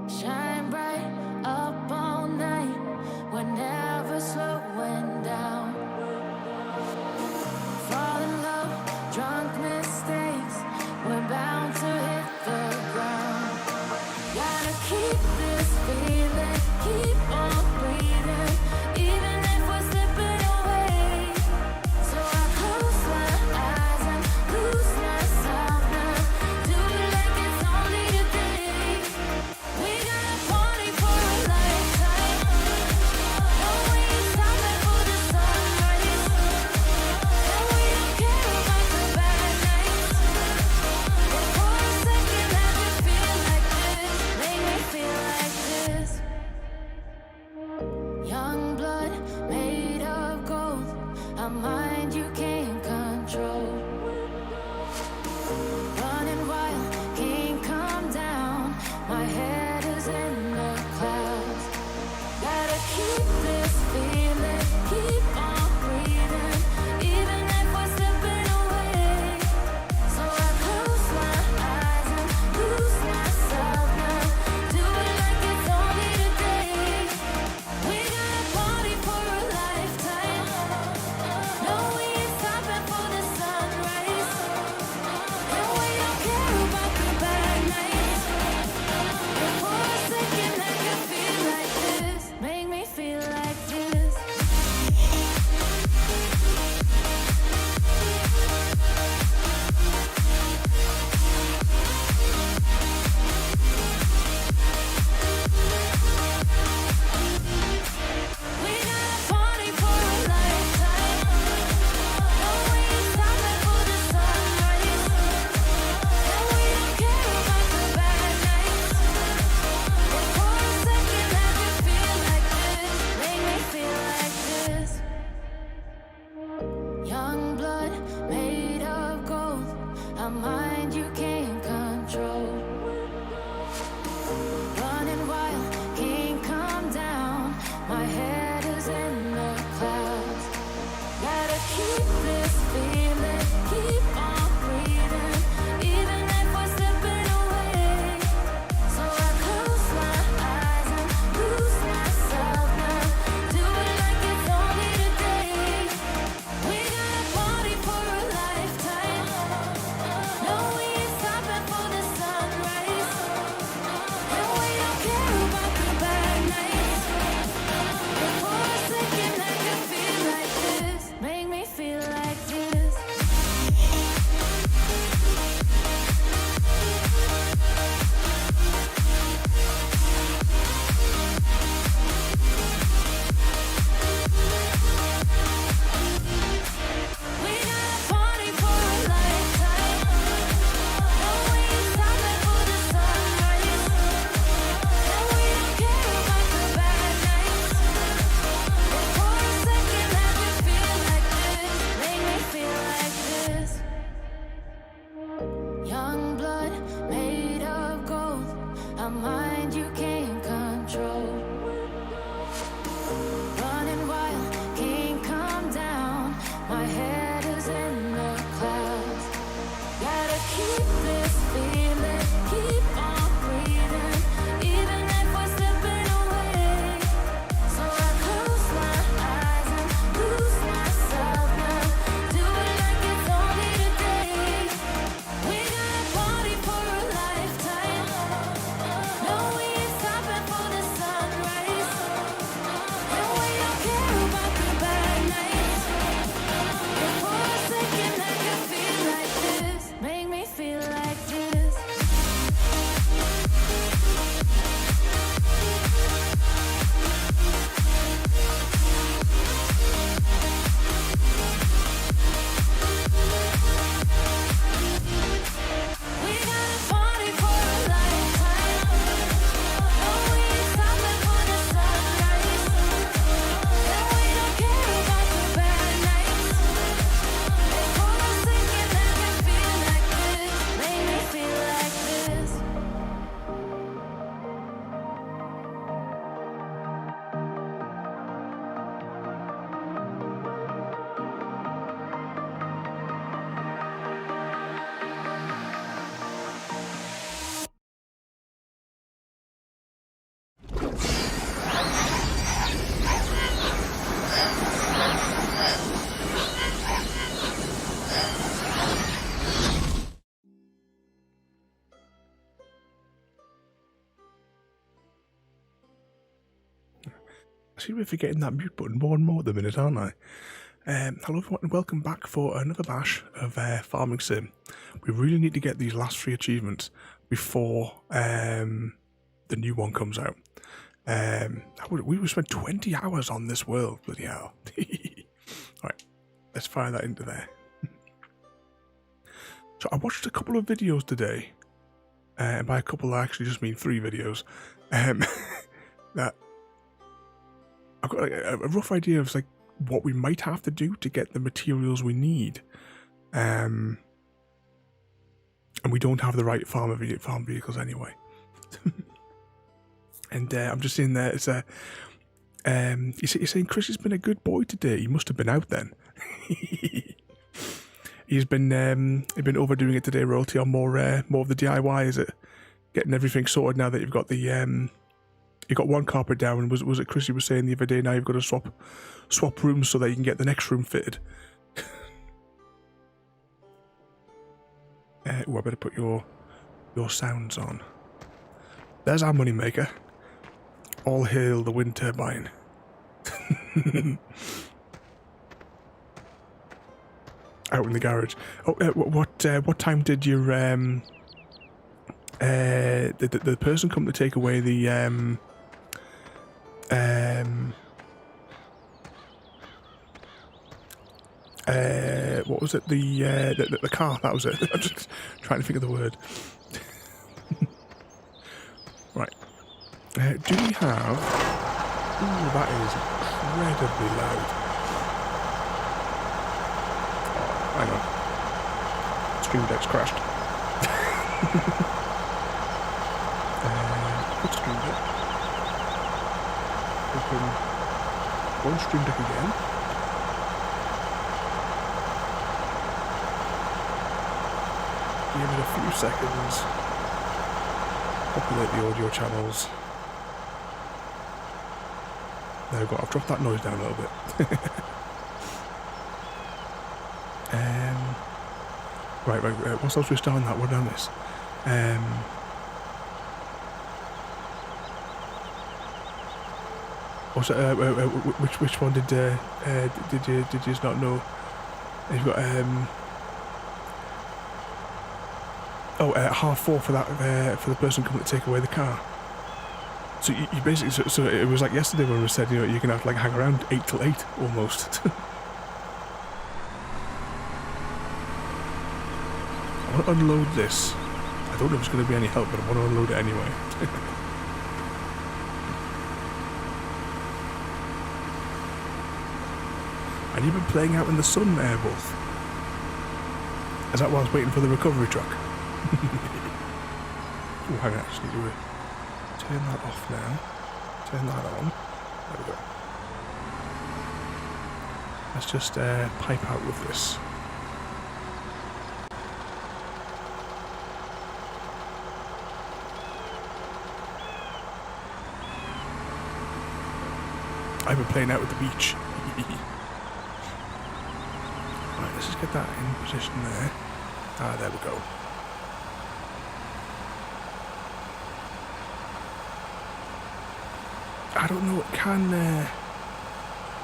Shine bright up all night. We're never slowing down. Fall in love, drunk mistakes. We're bound to hit the ground. Gotta keep this feeling, keep on breathing, even if we're slipping away. So I close my eyes and lose myself now. Do it like it's only today. We got a party for a lifetime. No way it's time before the sunrise. And we don't care about the bad nights. But for a second, let me feel like this. Make me feel like this. seem to be forgetting that mute button more and more at the minute, aren't I? Hello everyone and welcome back for another bash of Farming Sim. We really need to get these last 3 achievements before the new one comes out. We will spend 20 hours on this world, bloody hell. Alright, let's fire that into there. So I watched a couple of videos today, and by a couple I actually just mean 3 videos, that I've got a rough idea of like what we might have to do to get the materials we need, and we don't have the right farm vehicles anyway. And I'm just in there. It's you're saying Chris has been a good boy today. He must have been out then. He's been overdoing it today, Royalty, on more of the DIY. Is it getting everything sorted now that you've got the you got one carpet down? And was it Chris you was saying the other day? Now you've got to swap rooms so that you can get the next room fitted. I better put your sounds on. There's our money maker. All hail the wind turbine. Out in the garage. Oh, what time did your the person come to take away the what was it? The car. That was it. I'm just trying to think of the word. Right. Do we have? Ooh, that is incredibly loud. Oh, hang on. Stream Deck's crashed. Good Stream Deck. Open one Stream Deck again. Give it a few seconds. Populate the audio channels. There we go. I've dropped that noise down a little bit. Right. What's else we start on that? What did I miss? What's which one did you just not know? You've got 4:30 for that for the person coming to take away the car. So you basically so it was like yesterday when we said, you know, you're gonna have to like hang around 8 till 8 almost. I want to unload this. I don't know if it's going to be any help, but I want to unload it anyway. And you've been playing out in the sun there, Wolf. Is that while I was waiting for the recovery truck? Oh, hang on, I just need to turn that off now. Turn that on. There we go. Let's just pipe out with this. I've been playing out with the beach. Right, let's just get that in position there. Ah, there we go. I don't know,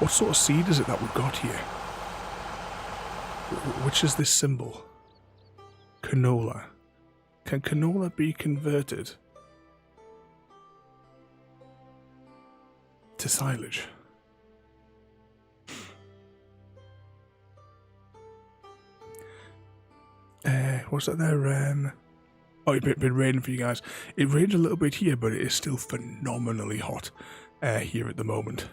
what sort of seed is it that we've got here? Which is this symbol? Canola. Can canola be converted to silage? What's that there? Oh, it's been raining for you guys. It rained a little bit here, but it is still phenomenally hot here at the moment.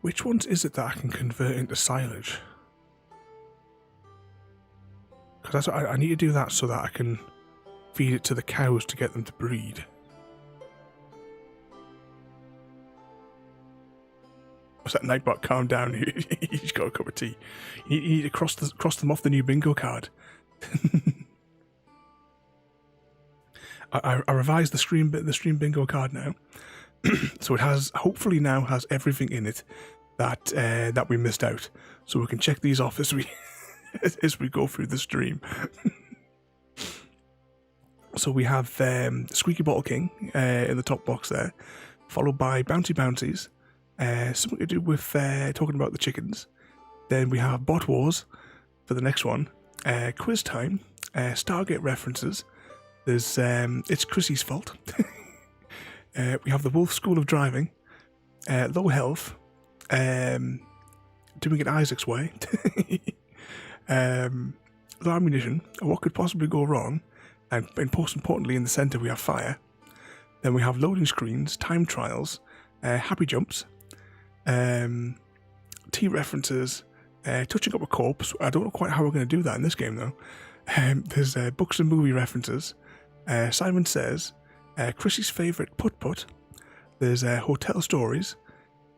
Which ones is it that I can convert into silage? Because I need to do that so that I can feed it to the cows to get them to breed. What's that, Nightbot? Calm down. He's got a cup of tea. You need to cross them off the new bingo card. I revised the stream bingo card now, so it hopefully now has everything in it that we missed out. So we can check these off as we as we go through the stream. So we have Squeaky Bottle King in the top box there, followed by Bounty Bounties, something to do with talking about the chickens. Then we have Bot Wars for the next one, Quiz Time, Stargate references. There's It's Chrissy's Fault. We have the Wolf School of Driving, Low Health, Doing It Isaac's Way, Low Ammunition, What Could Possibly Go Wrong, and most importantly in the centre we have Fire. Then we have Loading Screens, Time Trials, Happy Jumps, Tea References, Touching Up a Corpse. I don't know quite how we're going to do that in this game though. There's Books and Movie References, Simon Says, Chrissy's Favourite Put Put, there's Hotel Stories,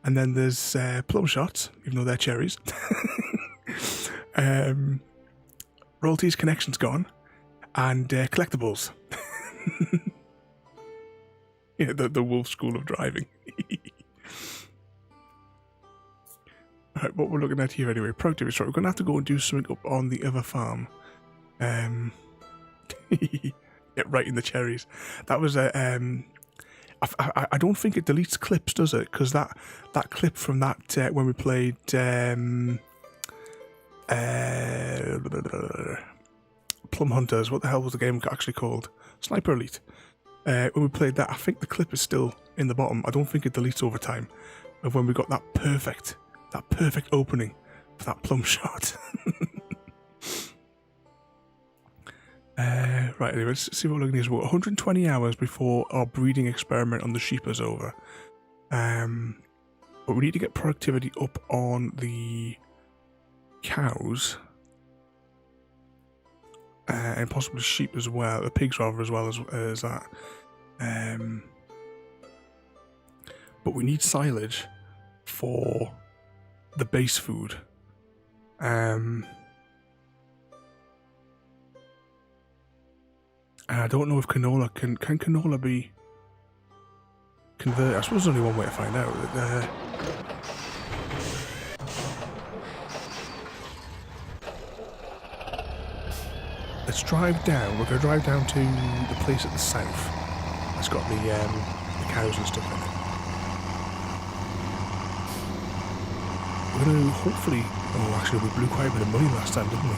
and then there's Plum Shots, even though they're cherries. Royalties Connections Gone, and Collectibles. Yeah, the Wolf School of Driving. Alright, what we're looking at here anyway, productivity. So we're going to have to go and do something up on the other farm. Yeah, right in the cherries. That was a... I don't think it deletes clips, does it? Because that clip from that when we played Plum Hunters, what the hell was the game actually called? Sniper Elite. When we played that, I think the clip is still in the bottom. I don't think it deletes over time. Of when we got that perfect opening for that plum shot. Right, anyway, let's see what we're looking at. We're 120 hours before our breeding experiment on the sheep is over. But we need to get productivity up on the cows. And possibly sheep as well, the pigs rather, as well as that. But we need silage for the base food. And I don't know if canola can canola be converted. I suppose there's only one way to find out. Let's drive down. We're going to drive down to the place at the south. It's got the cows and stuff in it. We're going to hopefully... Oh, actually, we blew quite a bit of money last time, didn't we?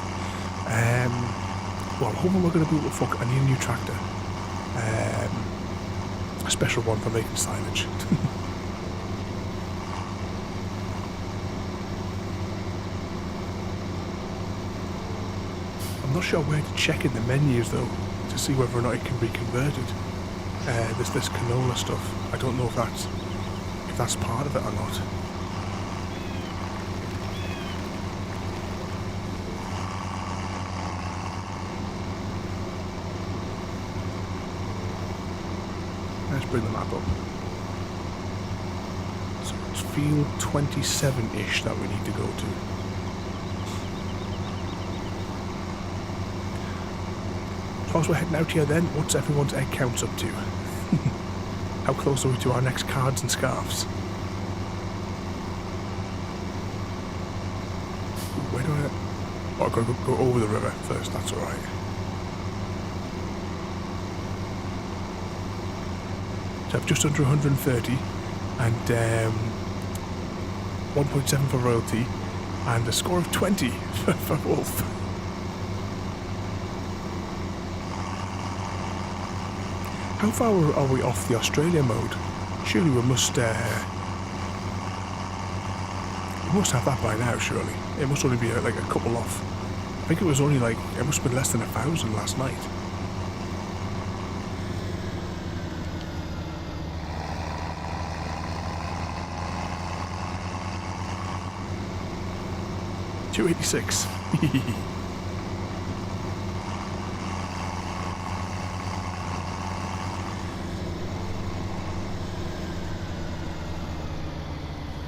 Well, I'm hoping we're going to be able to fuck... I need a new tractor. A special one for making silage. I'm not sure where to check in the menus though to see whether or not it can be converted. There's this canola stuff. I don't know if that's part of it or not. Let's bring the map up. So it's field 27-ish that we need to go to. Whilst we're heading out here then, what's everyone's egg counts up to? How close are we to our next cards and scarves? Where do I... Oh, I've got to go over the river first, that's alright. So I've just under 130 and 1.7 for royalty and a score of 20 for Wolf. How far are we off the Australia mode? Surely we must have that by now, surely. It must only be like a couple off. I think it was only like, it must have been less than 1,000 last night. $286.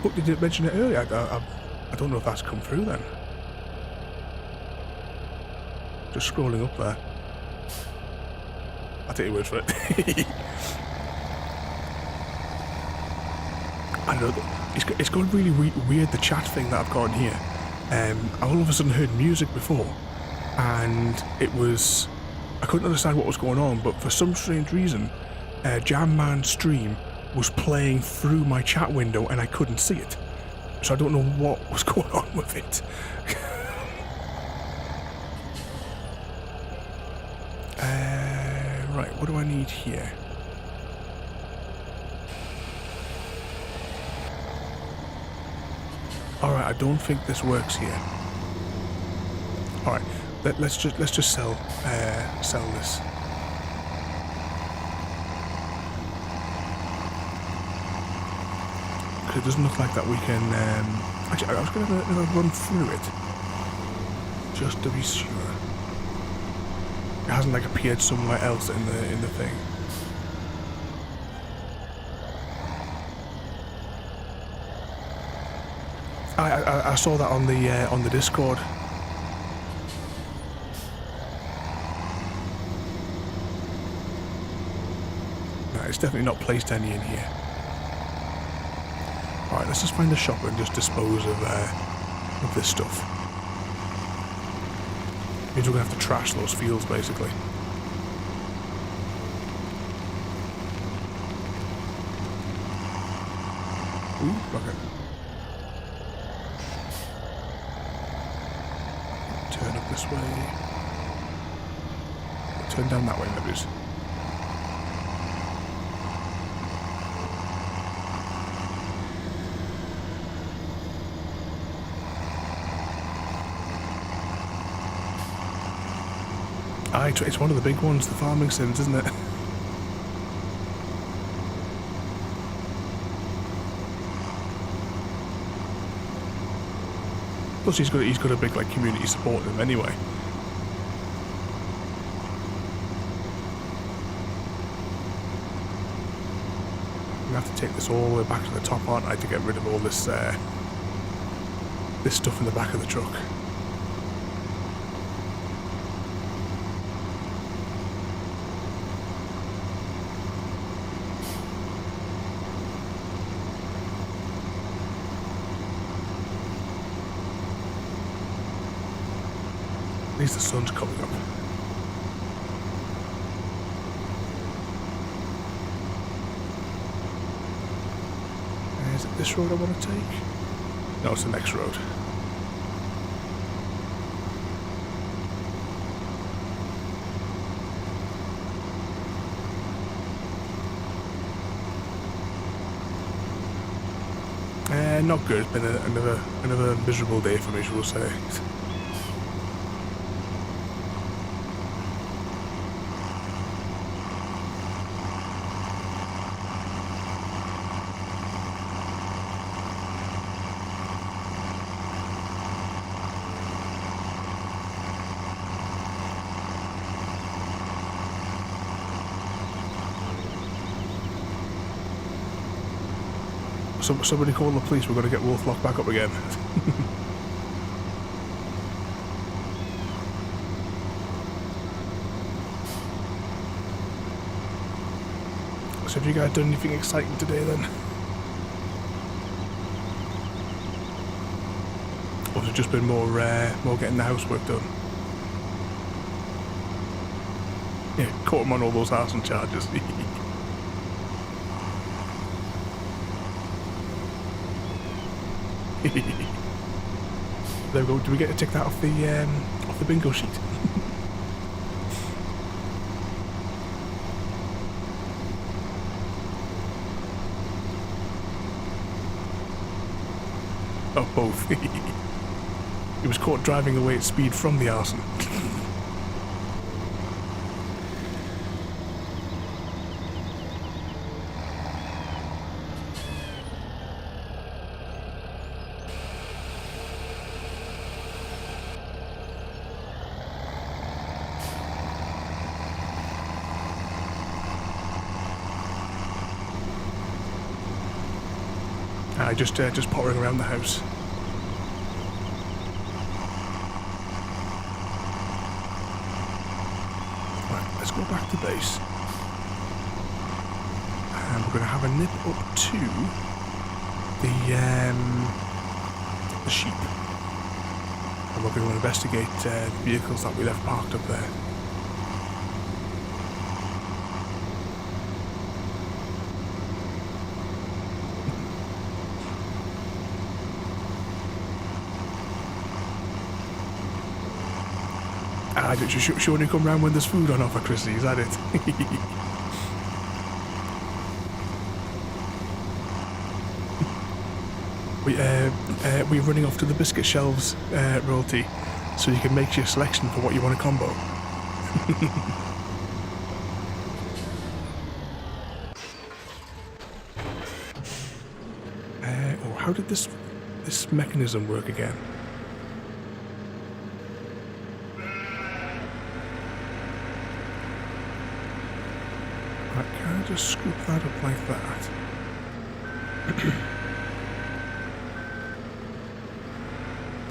Oh, did you mention it earlier? I don't know if that's come through then. Just scrolling up there. I'll take your word for it. I don't know. It's gone really weird, the chat thing that I've got in here. I all of a sudden heard music before, and I couldn't understand what was going on, but for some strange reason, Jam Man's stream was playing through my chat window and I couldn't see it. So I don't know what was going on with it. Right, what do I need here? Alright, I don't think this works here. Alright, let's just sell this. Because it doesn't look like that we can actually I was gonna have a run through it. Just to be sure. It hasn't like appeared somewhere else in the thing. I saw that on the Discord. No, it's definitely not placed any in here. Alright, let's just find a shop and just dispose of this stuff. Means we're gonna have to trash those fields basically. Ooh, okay. Turn up this way. Turn down that way, maybe. It's one of the big ones, the farming sims, isn't it? Plus he's got a big like community supporting him anyway. I'm gonna have to take this all the way back to the top, aren't I, to get rid of all this this stuff in the back of the truck. At least the sun's coming up. Is it this road I want to take? No, it's the next road. Not good. It's been another miserable day for me, shall we say. Somebody call the police, we're going to get Wolf locked back up again. So have you guys done anything exciting today then? Or has it just been more getting the housework done? Yeah, caught him on all those arson charges. There we go. Do we get to tick that off the bingo sheet? Oh, both. He was caught driving away at speed from the arson. Just pottering around the house. Right, let's go back to base. And we're going to have a nip up to the sheep. we're going to investigate the vehicles that we left parked up there. She only come round when there's food on offer, Chrissy, is that it? We're running off to the biscuit shelves, Royalty, so you can make your selection for what you want to combo. How did this mechanism work again? Can I just scoop that up like that?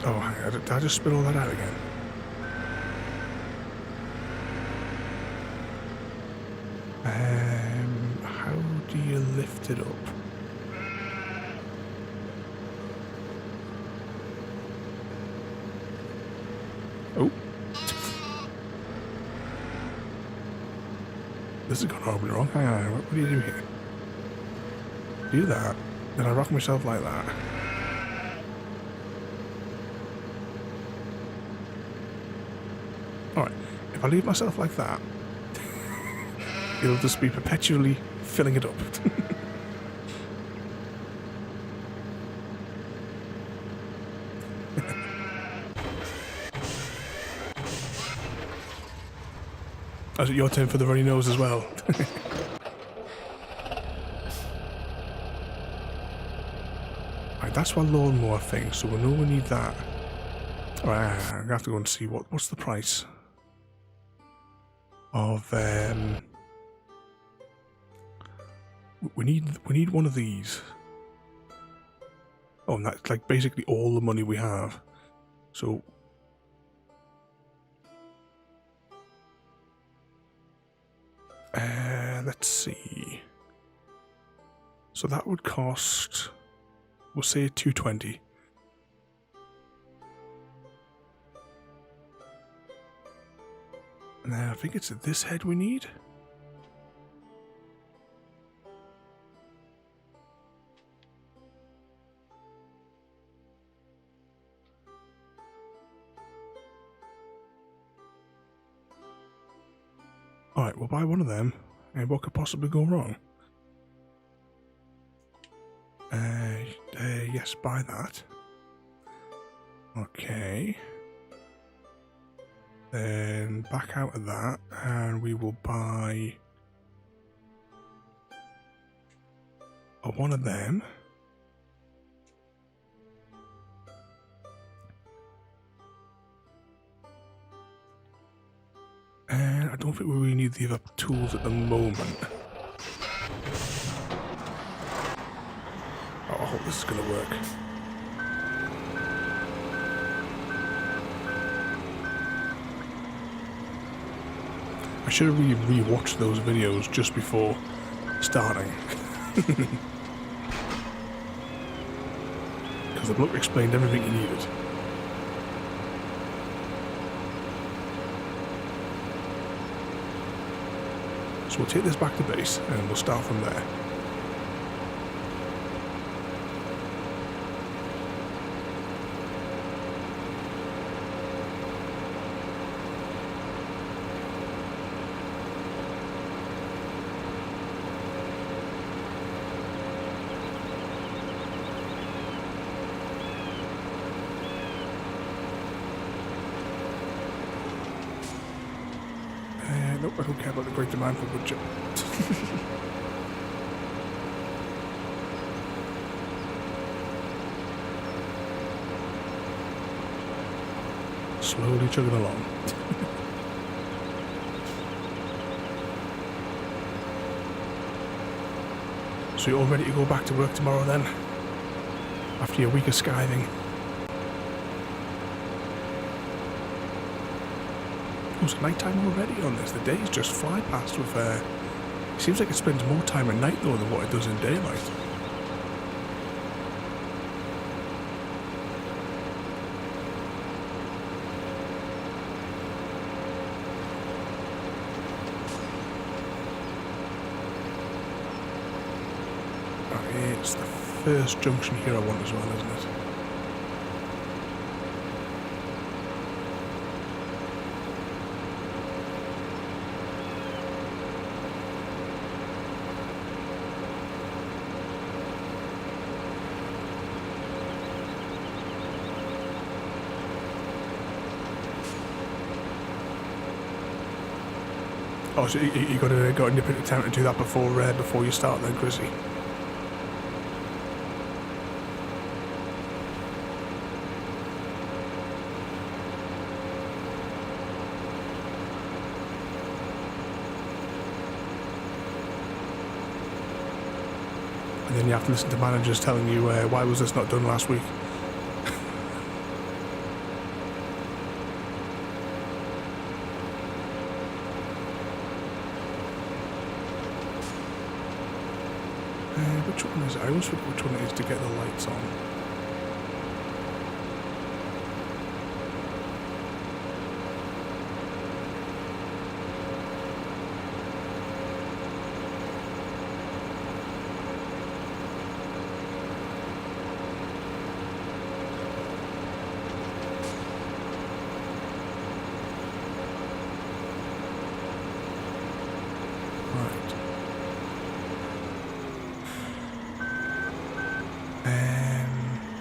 Oh, hang on, did I just spit all that out again? How do you lift it up? Oh. This has gone horribly wrong. Hang on, what do you do here? Do that. Then I rock myself like that. Alright, if I leave myself like that, it'll just be perpetually filling it up. Is it your turn for the runny nose as well? Right, that's one lawnmower thing, so we know we need that. Alright, I'm gonna have to go and see what's the price of we need one of these. Oh, and that's like basically all the money we have. So let's see. So that would cost, we'll say 220. And then I think it's this head we need. Alright, we'll buy one of them. And what could possibly go wrong? Yes, buy that. Okay. Then back out of that, and we will buy one of them. And I don't think we really need the other tools at the moment. Oh, I hope this is going to work. I should have really re-watched those videos just before starting. Because the bloke explained everything he needed. So we'll take this back to base and we'll start from there. Nope, I don't care about the great demand for budget. Slowly chugging along. So you're all ready to go back to work tomorrow then? After your week of skiving? It's night time already on this. The days just fly past with it seems like it spends more time at night though than what it does in daylight. first junction here I want as well, isn't it? Oh, so you got a nip at the time to do that before you start then, Chrissy? And then you have to listen to managers telling you, why was this not done last week? Which one is it? I always forget which one it is to get the lights on.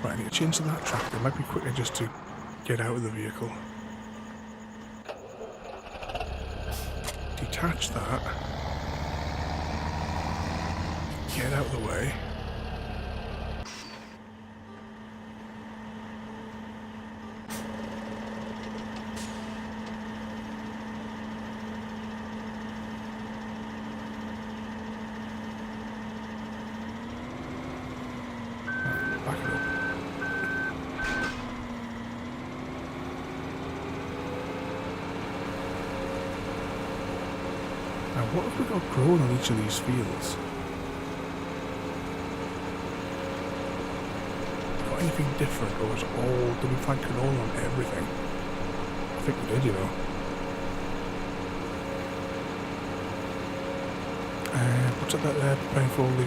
Right, I need to change to that track. It might be quicker just to get out of the vehicle. Detach that. Get out of the way. Back it up. Now, what have we got growing on each of these fields? Got anything different, or is it all? Did we find canola on everything? I think we did, you know. What's up that preparing for all the?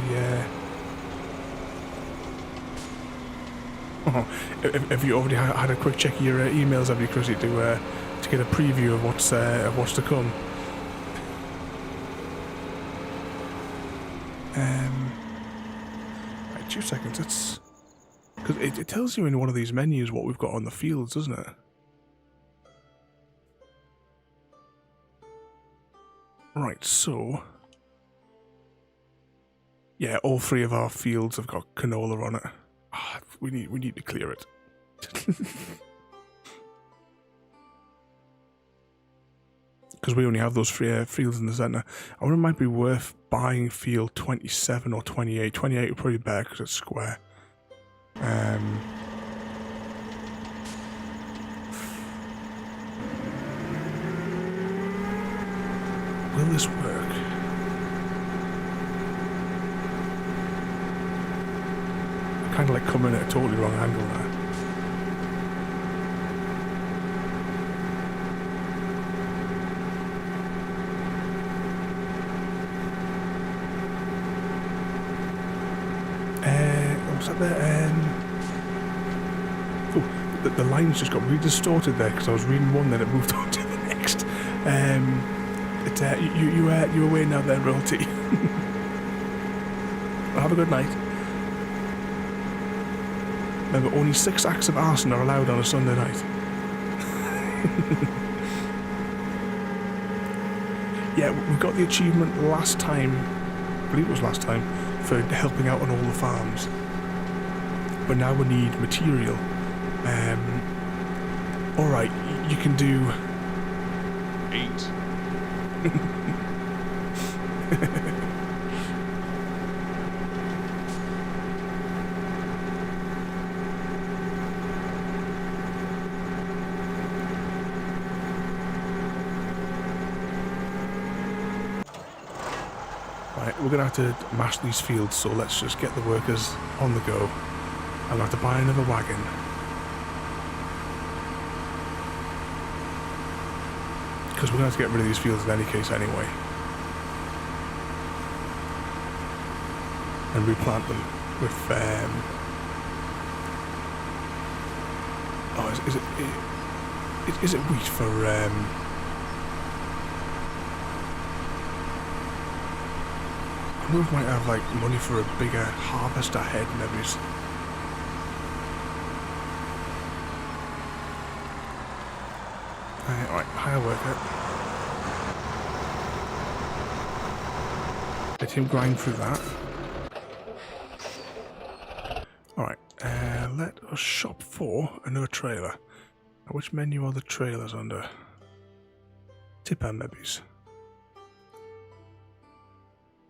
Oh, have you already had a quick check of your emails, have you, Chrissy, to get a preview of what's to come? Right, 2 seconds. It's because it tells you in one of these menus what we've got on the fields, doesn't it? Right, so yeah, all 3 of our fields have got canola on it. Oh, we need to clear it. Because we only have those 3 fields in the centre. I wonder it might be worth buying field 27 or 28. 28 would probably be better because it's square. Will this work? Kind of like coming at a totally wrong angle there. What's that there? Oh, the lines just got really distorted there because I was reading one, then it moved on to the next. You're away now then, royalty. Well, have a good night. Remember, only 6 acts of arson are allowed on a Sunday night. Yeah, we got the achievement last time, I believe it was last time, for helping out on all the farms. But now we need material. Alright, you can do 8. Right, we're going to have to mash these fields, so let's just get the workers on the go. I'm going to have to buy another wagon. Because we're going to have to get rid of these fields in any case anyway. And replant them. with oh, is it wheat for I wonder if we might have like money for a bigger harvest ahead, maybe. Alright, hire worker. Let him grind through that. Alright, let us shop for another trailer. Now, which menu are the trailers under? Tipper maybe's.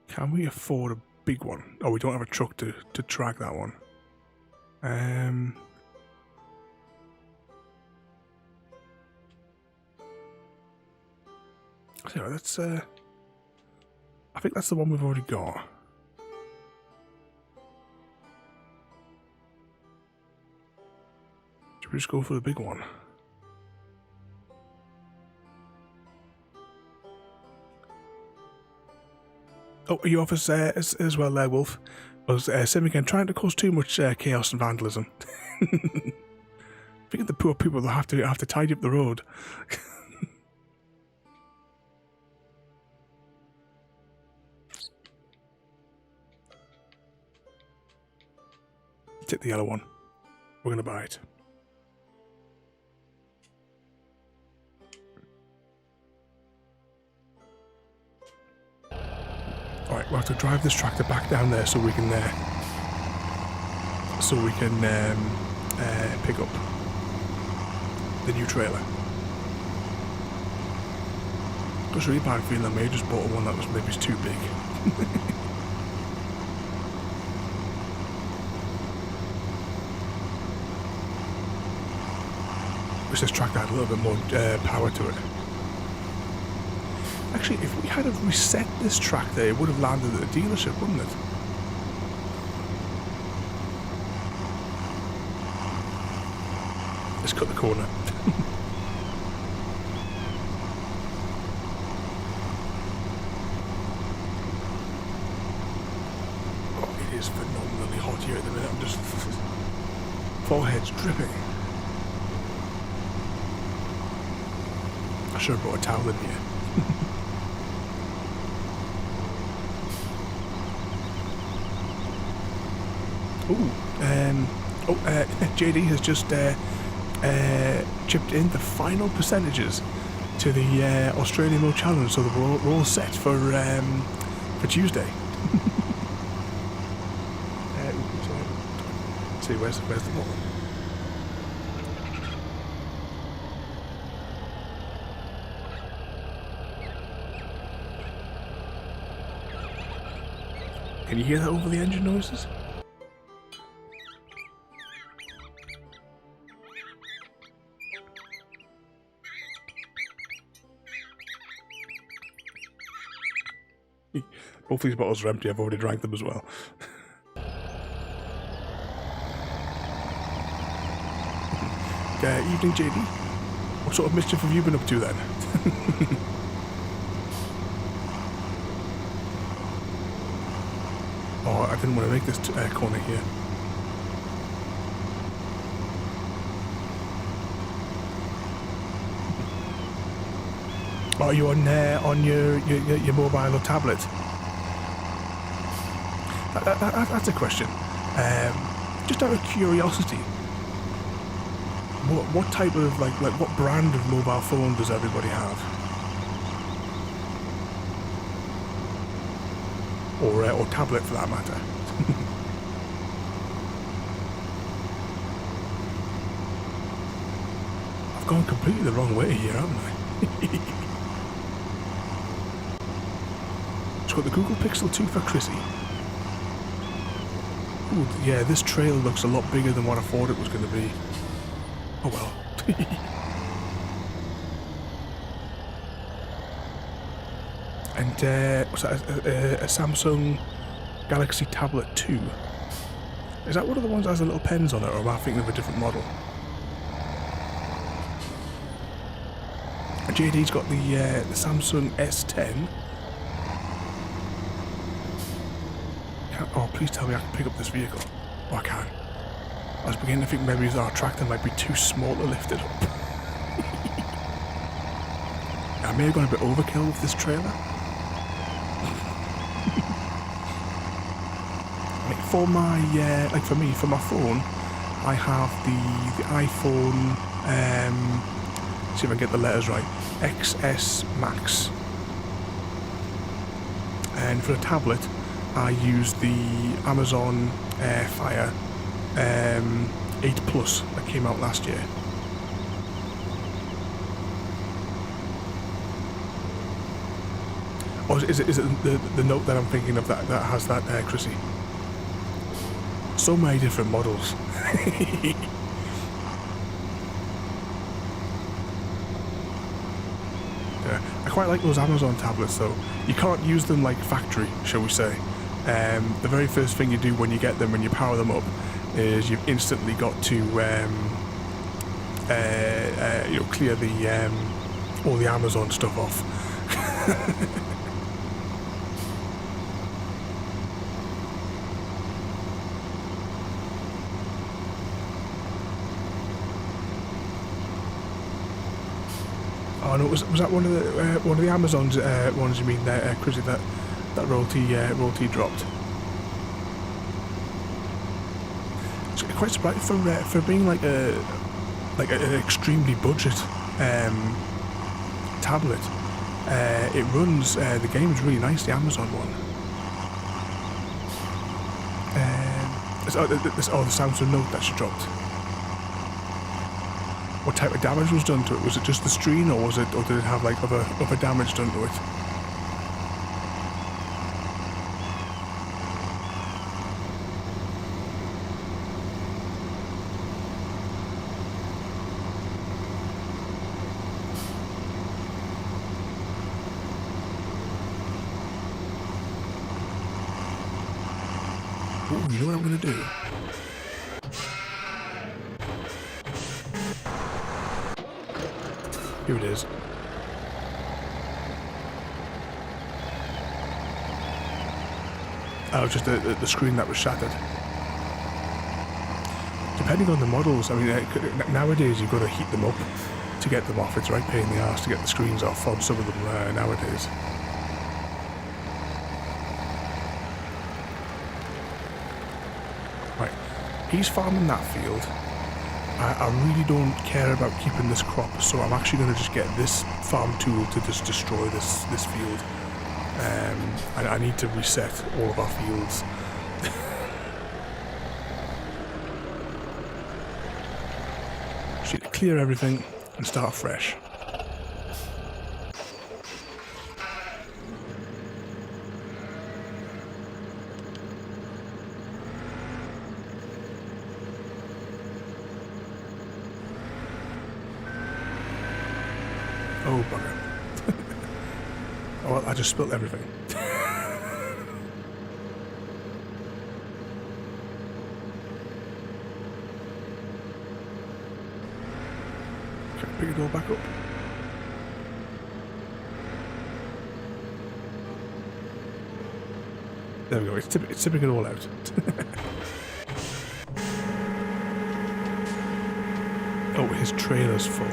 Can we afford a big one? Oh, we don't have a truck to drag that one. So that's I think that's the one we've already got. Should we just go for the big one? Oh, are you off as well there, Wolf? I was saying again, trying to cause too much chaos and vandalism. Think of the poor people that have to tidy up the road. Take the yellow one. We're going to buy it. Alright, we'll have to drive this tractor back down there so we can pick up the new trailer. It was really bad feeling I may have just bought one that was maybe too big. Wish this tractor had a little bit more power to it. Actually, if we had reset this tractor, it would have landed at the dealership, wouldn't it? Let's cut the corner. Oh, it is phenomenally hot here at the minute. I'm just... forehead's dripping. I should have brought a towel in here. JD has just chipped in the final percentages to the Australian Road Challenge, so we're all set for Tuesday. See, where's the ball? Can you hear that over the engine noises? Both these bottles are empty, I've already drank them as well. Evening, JD. What sort of mischief have you been up to then? Oh, I didn't want to make this corner here. Are you on your mobile or tablet? That's a question. Just out of curiosity, what type of like what brand of mobile phone does everybody have? Or tablet for that matter. I've gone completely the wrong way here, haven't I? It's got the Google Pixel 2 for Chrissy. Ooh, yeah, this trail looks a lot bigger than what I thought it was going to be. Oh well. And what's that? A Samsung Galaxy Tablet 2. Is that one of the ones that has the little pens on it, or am I thinking of a different model? JD's got the Samsung S10. Oh, please tell me I can pick up this vehicle. Oh, I can. I was beginning to think maybe our tractor might be too small to lift it up. I may have gone a bit overkill with this trailer. Like for my, like for me, for my phone, I have the iPhone, see if I can get the letters right, XS Max. And for a tablet, I use the Amazon Fire 8 Plus that came out last year. Or is it the Note that I'm thinking of that has that, Chrissy? So many different models. Yeah, I quite like those Amazon tablets though. You can't use them like factory, shall we say. The very first thing you do when you get them, when you power them up, is you've instantly got to you know, clear the all the Amazon stuff off. Oh no, was that one of the Amazon's ones you mean there, Chrissy, that royalty dropped? It's quite surprising for being like an extremely budget tablet. It runs the games really nice, the Amazon one. The Samsung Note that she dropped. What type of damage was done to it? Was it just the screen, or did it have like other damage done to it? Ooh, you know what I'm gonna do? Here it is. Oh, just the screen that was shattered. Depending on the models, I mean, nowadays you've got to heat them up to get them off. It's right pain in the arse to get the screens off on some of them nowadays. Right, he's farming that field. I really don't care about keeping this crop, so I'm actually going to just get this farm tool to just destroy this field. I need to reset all of our fields. Should clear everything and start fresh. Oh, bugger. Oh, well, I just spilled everything. Can I pick it all back up? There we go, it's tipping it all out. Oh, his trailer's full.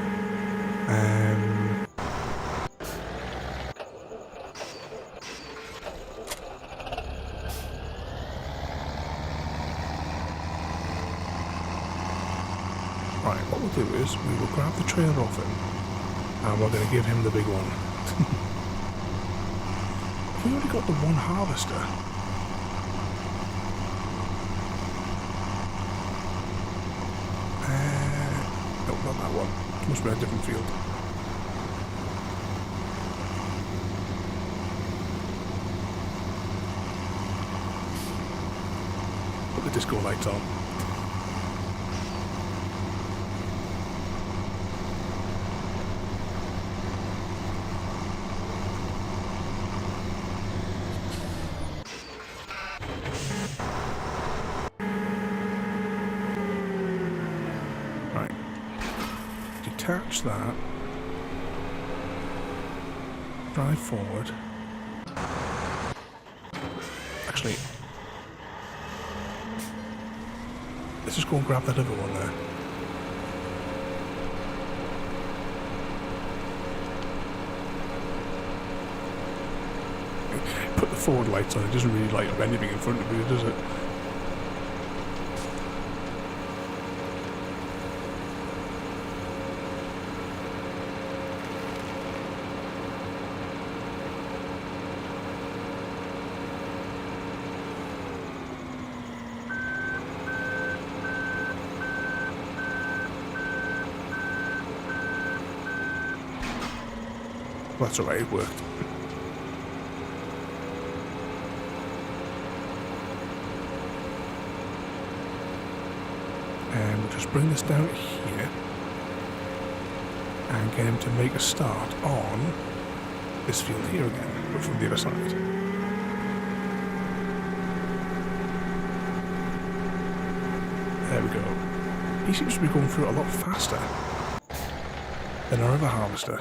Right, what we'll do is we will grab the trailer off him and we're going to give him the big one. Have we already got the one harvester? No, not that one. Must be a different field. Put the disco lights on. Detach that, drive forward. Actually, let's just go and grab that other one there. Put the forward lights on, it doesn't really light up anything in front of me, does it? Well, that's alright, it worked. And we'll just bring this down here and get him to make a start on this field here again, but from the other side. There we go. He seems to be going through it a lot faster than our other harvester.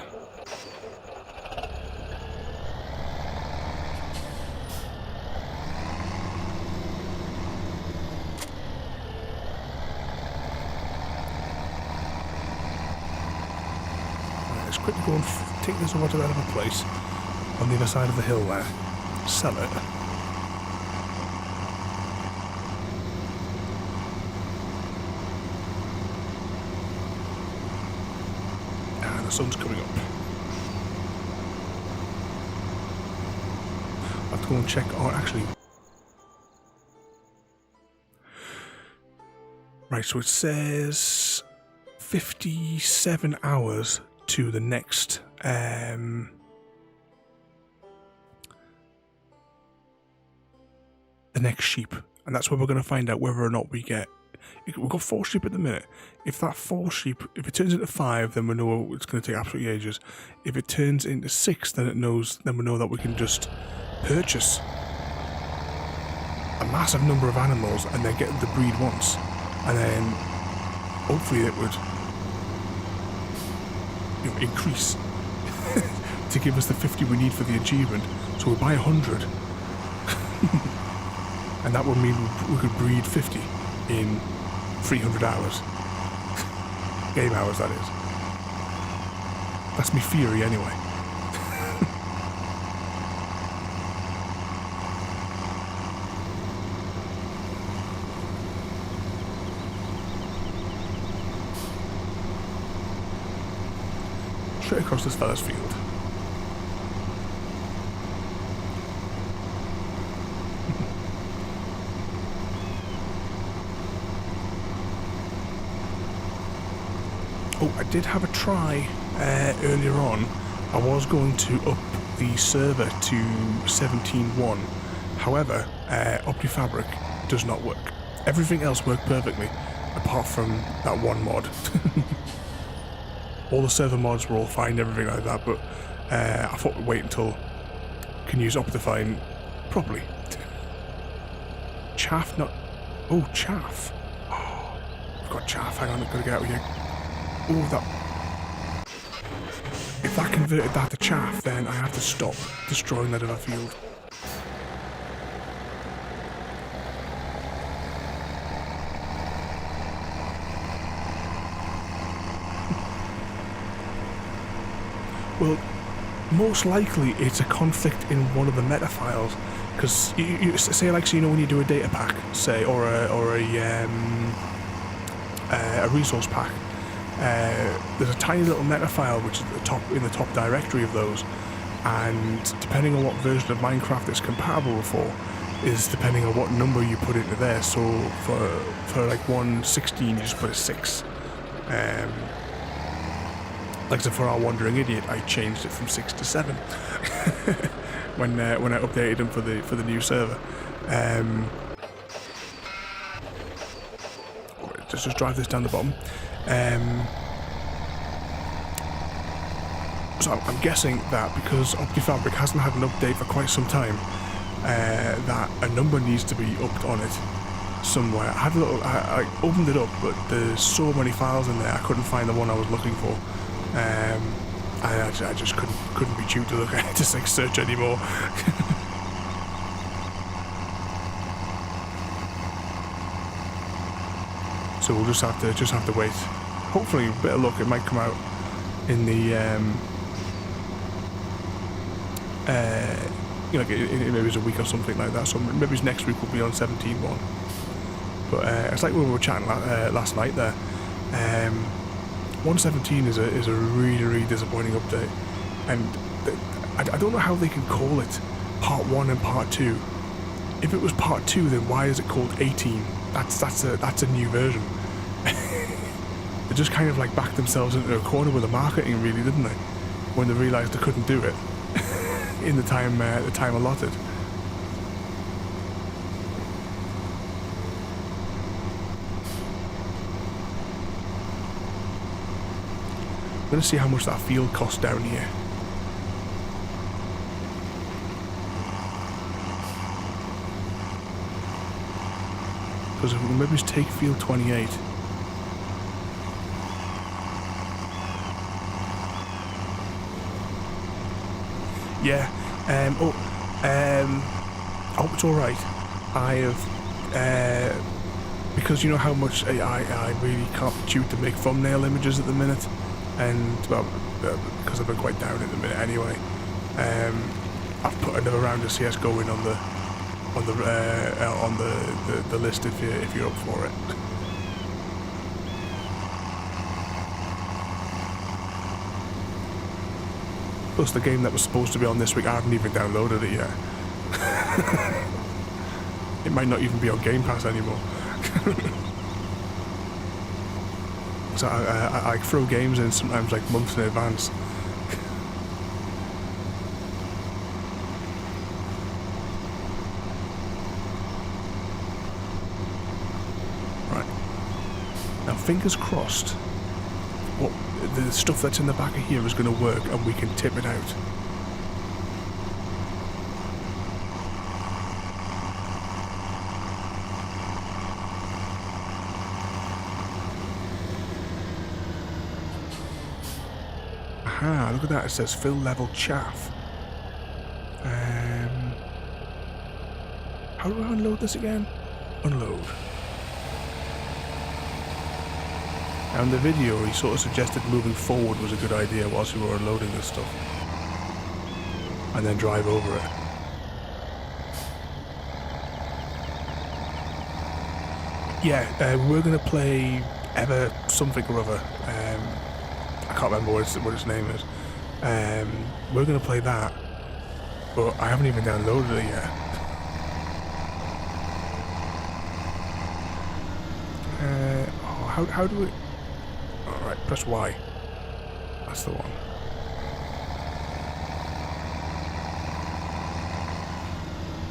Quickly go and take this over to that other place on the other side of the hill there. Sell it. And the sun's coming up. I have to go and check. Oh, actually. Right, so it says 57 hours to the next sheep, and that's where we're going to find out whether or not we get. We've got 4 sheep at the minute. If that 4 sheep, if it turns into 5, then we know it's going to take absolutely ages. If it turns into 6, then we know that we can just purchase a massive number of animals and then get them to breed once, and then hopefully it would increase to give us the 50 we need for the achievement. So we buy 100 and that would mean we could breed 50 in 300 hours. Game hours, that is. That's my theory anyway. Straight across this fella's field. Oh, I did have a try earlier on. I was going to up the server to 17.1. However, OptiFabric does not work. Everything else worked perfectly, apart from that one mod. All the server mods were all fine, everything like that, but I thought we'd wait until I can use Optifine properly. Chaff, not... Oh, chaff. Oh, I've got chaff. Hang on, I've got to get out of here. Oh, that... If that converted that to chaff, then I have to stop destroying that other field. Well, most likely it's a conflict in one of the meta files, because you say, like, so, you know, when you do a data pack, say, or a resource pack, there's a tiny little meta file which is in the top directory of those, and depending on what version of Minecraft it's compatible for, is depending on what number you put into there. So for like 1.16 you just put a 6. Like I said, for our Wandering Idiot, I changed it from 6 to 7 when I updated them for the new server. Let's just drive this down the bottom. So I'm guessing that because OptiFabric hasn't had an update for quite some time, that a number needs to be upped on it somewhere. I opened it up, but there's so many files in there I couldn't find the one I was looking for. I just couldn't be tuned to look at it, just like search anymore. So we'll just have to wait. Hopefully, a bit of luck, it might come out in the you know, maybe it's a week or something like that. So maybe next week will be on 17.1. But it's like when we were chatting last night there. 117 is a really disappointing update, and I don't know how they can call it part 1 and part 2. If it was part 2, then why is it called 18? That's a new version. They just kind of like backed themselves into a corner with the marketing, really, didn't they? When they realised they couldn't do it in the time allotted. I'm going to see how much that field costs down here. Because if we maybe just take field 28. Yeah. I hope it's all right. I have because you know how much I really can't be due to make thumbnail images at the minute, and well, because I've been quite down at the minute anyway. I've put another round of CS:GO in on the list if you're up for it. Plus, the game that was supposed to be on this week, I haven't even downloaded it yet. It might not even be on Game Pass anymore. So I throw games in sometimes like months in advance. Right. Now, fingers crossed, the stuff that's in the back of here is going to work and we can tip it out. Aha, look at that, it says fill level chaff. How do I unload this again? Unload. Now in the video he sort of suggested moving forward was a good idea whilst we were unloading this stuff. And then drive over it. Yeah, we're going to play Ever something or other. I can't remember what its name is. We're going to play that, but I haven't even downloaded it yet. How do we... Alright, press Y. That's the one.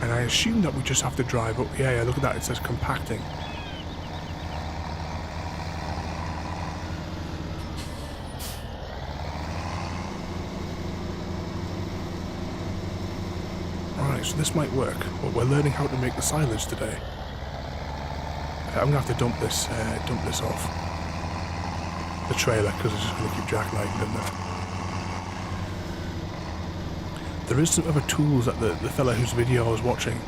And I assume that we just have to drive up. Yeah, look at that, it says compacting. Alright, so this might work, but we're learning how to make the silage today. I'm gonna have to dump this off the trailer because it's just gonna keep jackknifing in there. There is some other tools that the fella whose video I was watching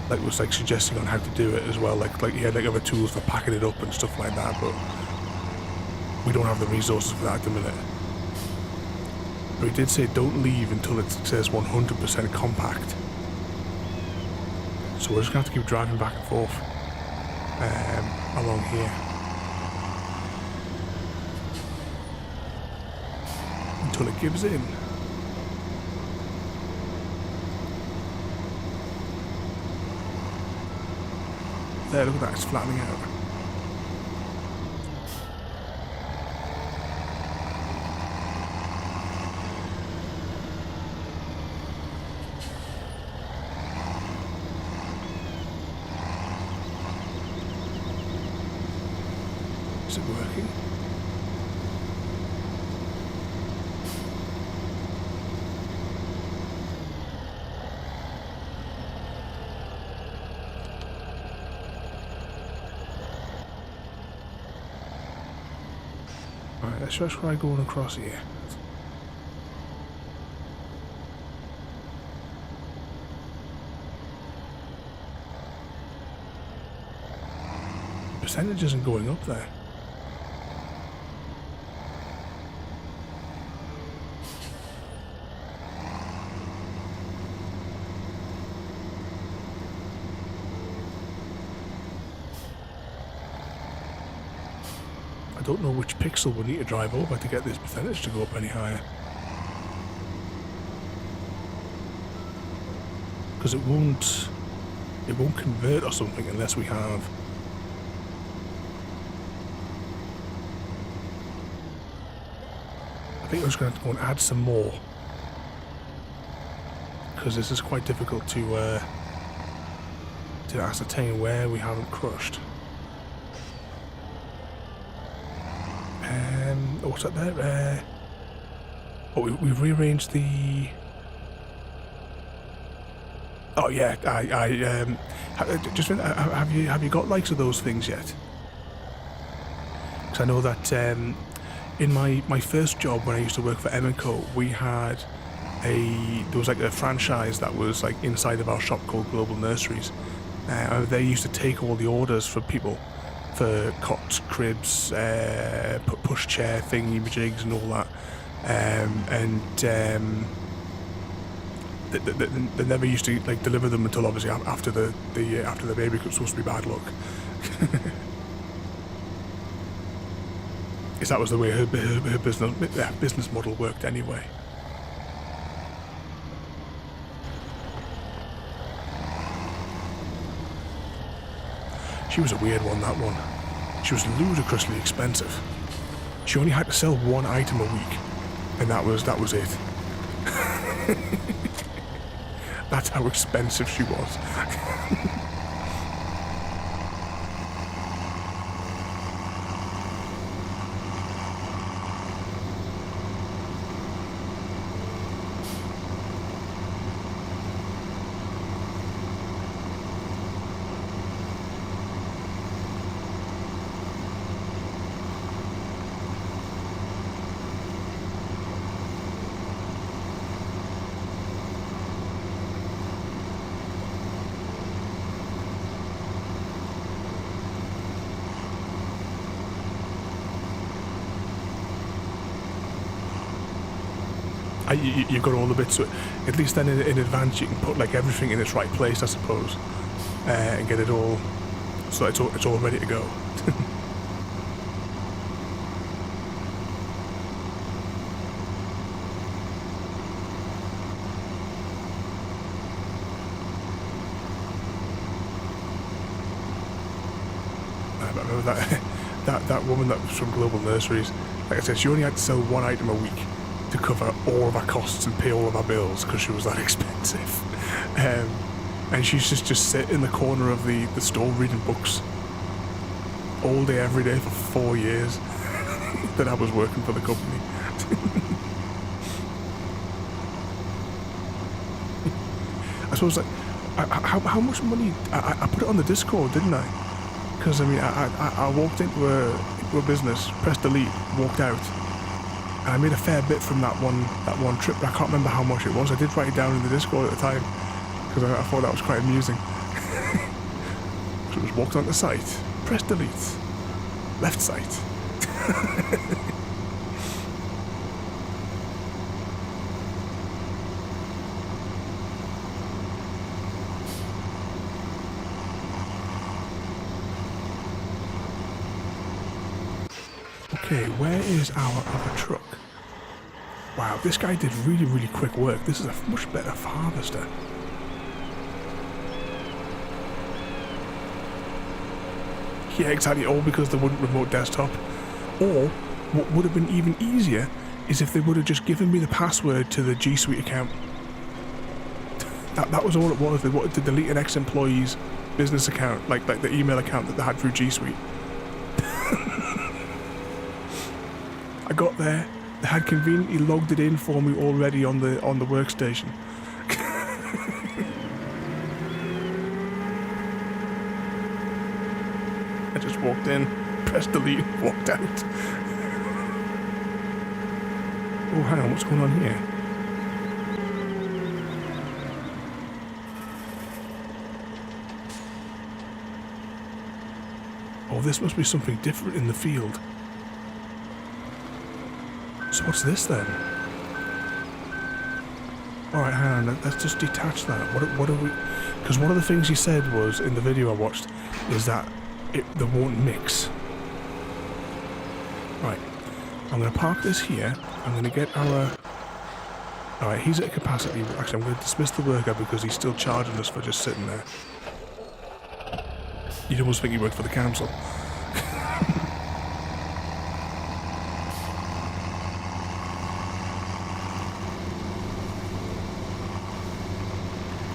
was suggesting on how to do it as well. Like he had other tools for packing it up and stuff like that, but we don't have the resources for that at the minute. But he did say don't leave until it says 100% compact. So we're just gonna have to keep driving back and forth along here until it gives in. There, look at that, it's flattening out. Is it working? Alright, let's just try going across here. percentage isn't going up there. I don't know which pixel we need to drive over to get this percentage to go up any higher. Because it won't convert or something unless we have. I think I'm just going to have to go and add some more, because this is quite difficult to ascertain where we haven't crushed. What's up there? We've rearranged the. Oh yeah, have you got likes of those things yet? Because I know that in my first job when I used to work for M&Co, we had there was like a franchise that was like inside of our shop called Global Nurseries. They used to take all the orders for people for cots, cribs, push chair thingy jigs and all that, they never used to like deliver them until obviously after the baby, because it was supposed to be bad luck. Because that was the way her business model worked anyway. She was a weird one, that one. She was ludicrously expensive. She only had to sell one item a week, and that was it. That's how expensive she was. You've got all the bits, so at least then in advance you can put like everything in its right place, I suppose, and get it all, so it's all ready to go. I remember that woman that was from Global Nurseries. Like I said, she only had to sell one item a week to cover all of our costs and pay all of our bills, because she was that expensive. And she used to just sit in the corner of the store reading books all day, every day for 4 years that I was working for the company. I suppose, like, how much money... I put it on the Discord, didn't I? Because, I mean, I walked into a business, pressed delete, walked out. And I made a fair bit from that one trip, but I can't remember how much it was. I did write it down in the Discord at the time, because I thought that was quite amusing. So it was walked onto the site, press delete, left site. Okay, where is our other truck? Wow, this guy did really, really quick work. This is a much better harvester. Yeah, exactly, all because they wouldn't remote desktop. Or, what would have been even easier is if they would have just given me the password to the G Suite account. That was all it was. They wanted to delete an ex-employee's business account, like the email account that they had through G Suite. I got there, they had conveniently logged it in for me already on the workstation. I just walked in, pressed delete, walked out. Oh, hang on, what's going on here? Oh, this must be something different in the field. So what's this then? Alright, hang on, let's just detach that. What are we... Because one of the things he said was, in the video I watched, is that they won't mix. Right, I'm going to park this here. I'm going to get our... Alright, he's at capacity. Actually, I'm going to dismiss the worker because he's still charging us for just sitting there. You'd almost think he worked for the council.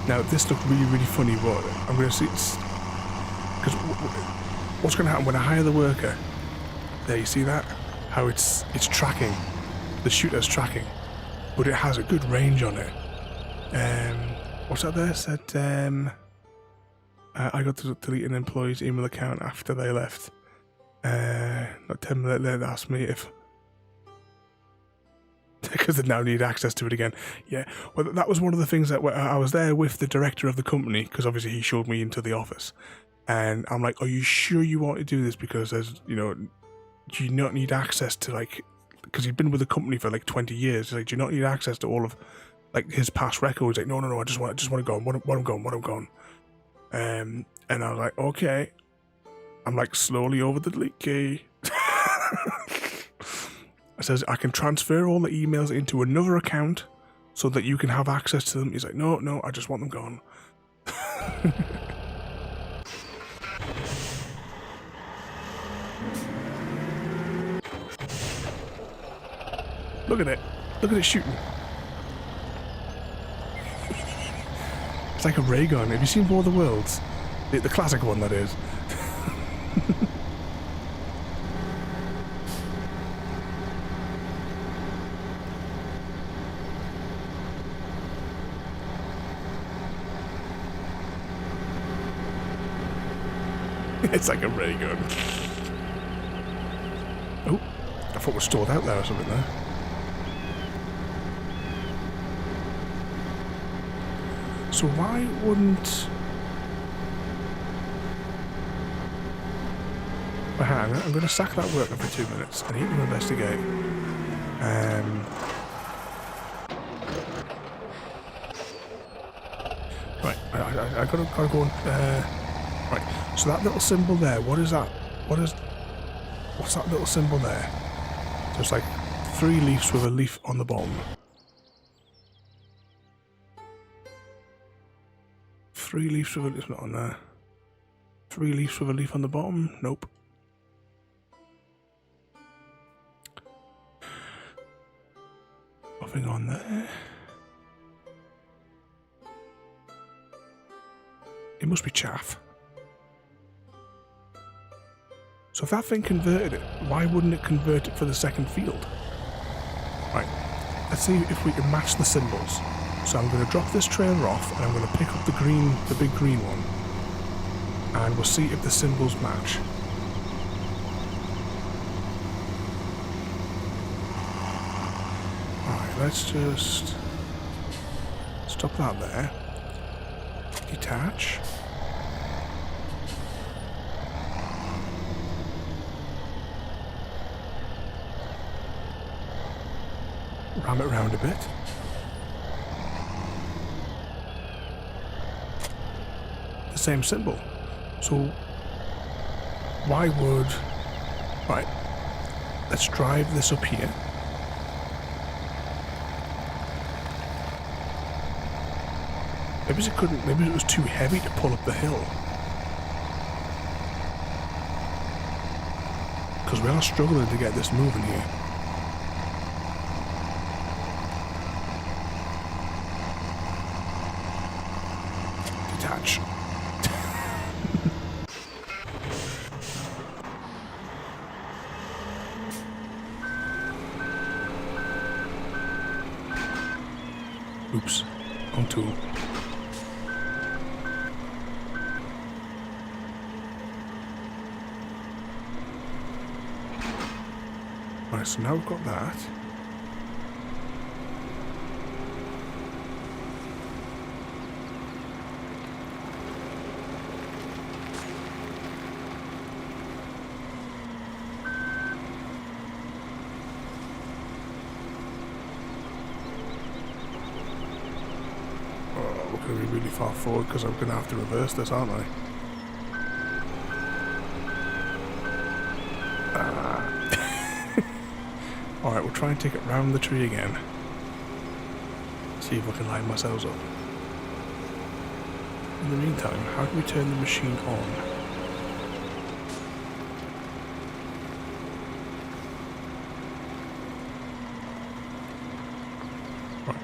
Now, this looked really, really funny, but I'm going to see... Because what's going to happen when I hire the worker? There, you see that? How it's tracking. The shooter's tracking. But it has a good range on it. What's that there? It said, I got to delete an employee's email account after they left. Not 10 minutes later, they asked me if... Because they now need access to it again. Yeah, well, that was one of the things that I was there with the director of the company, because obviously he showed me into the office. And I'm like, are you sure you want to do this? Because there's, you know, do you not need access to, like... Because he'd been with the company for like 20 years. He's like, do you not need access to all of like his past records? Like, no, I just want to go. What I'm going. And I was like, okay. I'm like slowly over the delete key. It says I can transfer all the emails into another account so that you can have access to them. He's like, no, I just want them gone. Look at it shooting. It's like a ray gun. Have you seen War of the Worlds? The classic one, that is. It's like a ray gun. Oh, I thought it was stored out there or something there. So why wouldn't... Well, hang on, I'm going to sack that worker for 2 minutes. I need to investigate. Right, I gotta go and... right, so that little symbol there, what is that? What's that little symbol there? So it's like 3 leaves with a leaf on the bottom. 3 leaves with a leaf, not on there. 3 leaves with a leaf on the bottom? Nope. Nothing on there. It must be chaff. So if that thing converted it, why wouldn't it convert it for the second field? Right, let's see if we can match the symbols. So I'm going to drop this trailer off and I'm going to pick up the big green one. And we'll see if the symbols match. Alright, let's just stop that there. Detach. Ram it round a bit. The same symbol. So why would... Right, let's drive this up here. Maybe it was too heavy to pull up the hill. Because we are struggling to get this moving here. Detach. Oops. On tool. Right, so now we've got that. going to be really far forward because I'm going to have to reverse this, aren't I? Alright, we'll try and take it round the tree again. See if I can line myself up. In the meantime, how do we turn the machine on? Right.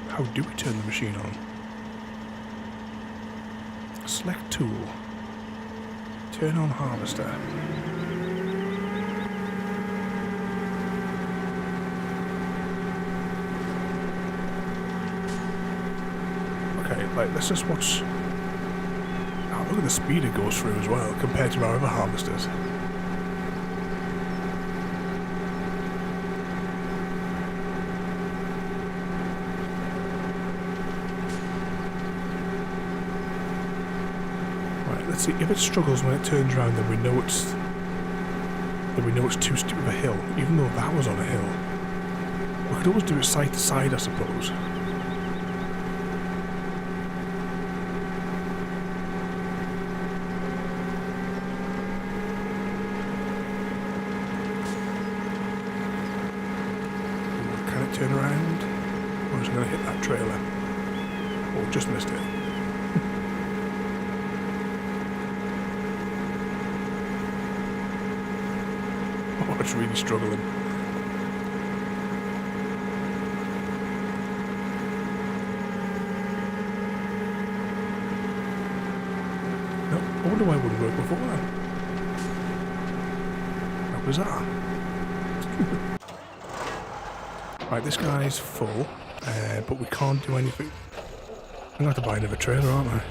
How do we turn the machine on? Select tool. Turn on harvester. Okay, like, let's just watch. Oh, look at the speed it goes through as well, compared to our other harvesters. Right, let's see, if it struggles when it turns around, then we know it's too steep of a hill, even though that was on a hill. We could always do it side to side, I suppose. Turn around, or is it going to hit that trailer? Or just missed it? Oh, it's really struggling. No, I wonder why it wouldn't work before that. How bizarre. Right, this guy's full, but we can't do anything. I'm going to have to buy another trailer, aren't I?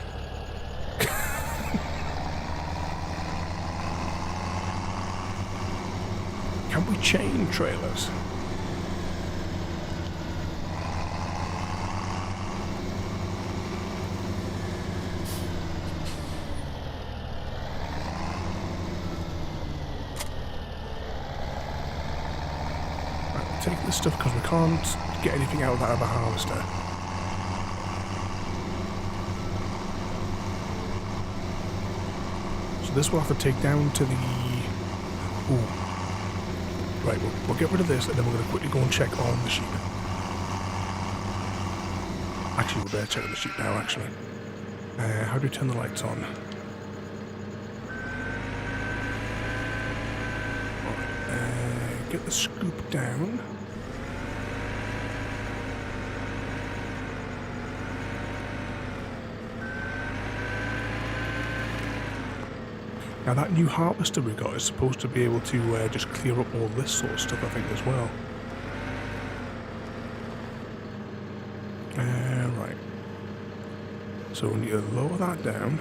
Can we chain trailers? Take this stuff because we can't get anything out of that other harvester. So this we'll have to take down to the... Ooh. Right, we'll get rid of this and then we're going to quickly go and check on the sheep. Actually, we'll better check on the sheep now, actually. How do we turn the lights on? Get the scoop down. Now that new harvester we got is supposed to be able to just clear up all this sort of stuff, I think, as well. Right. So we need to lower that down.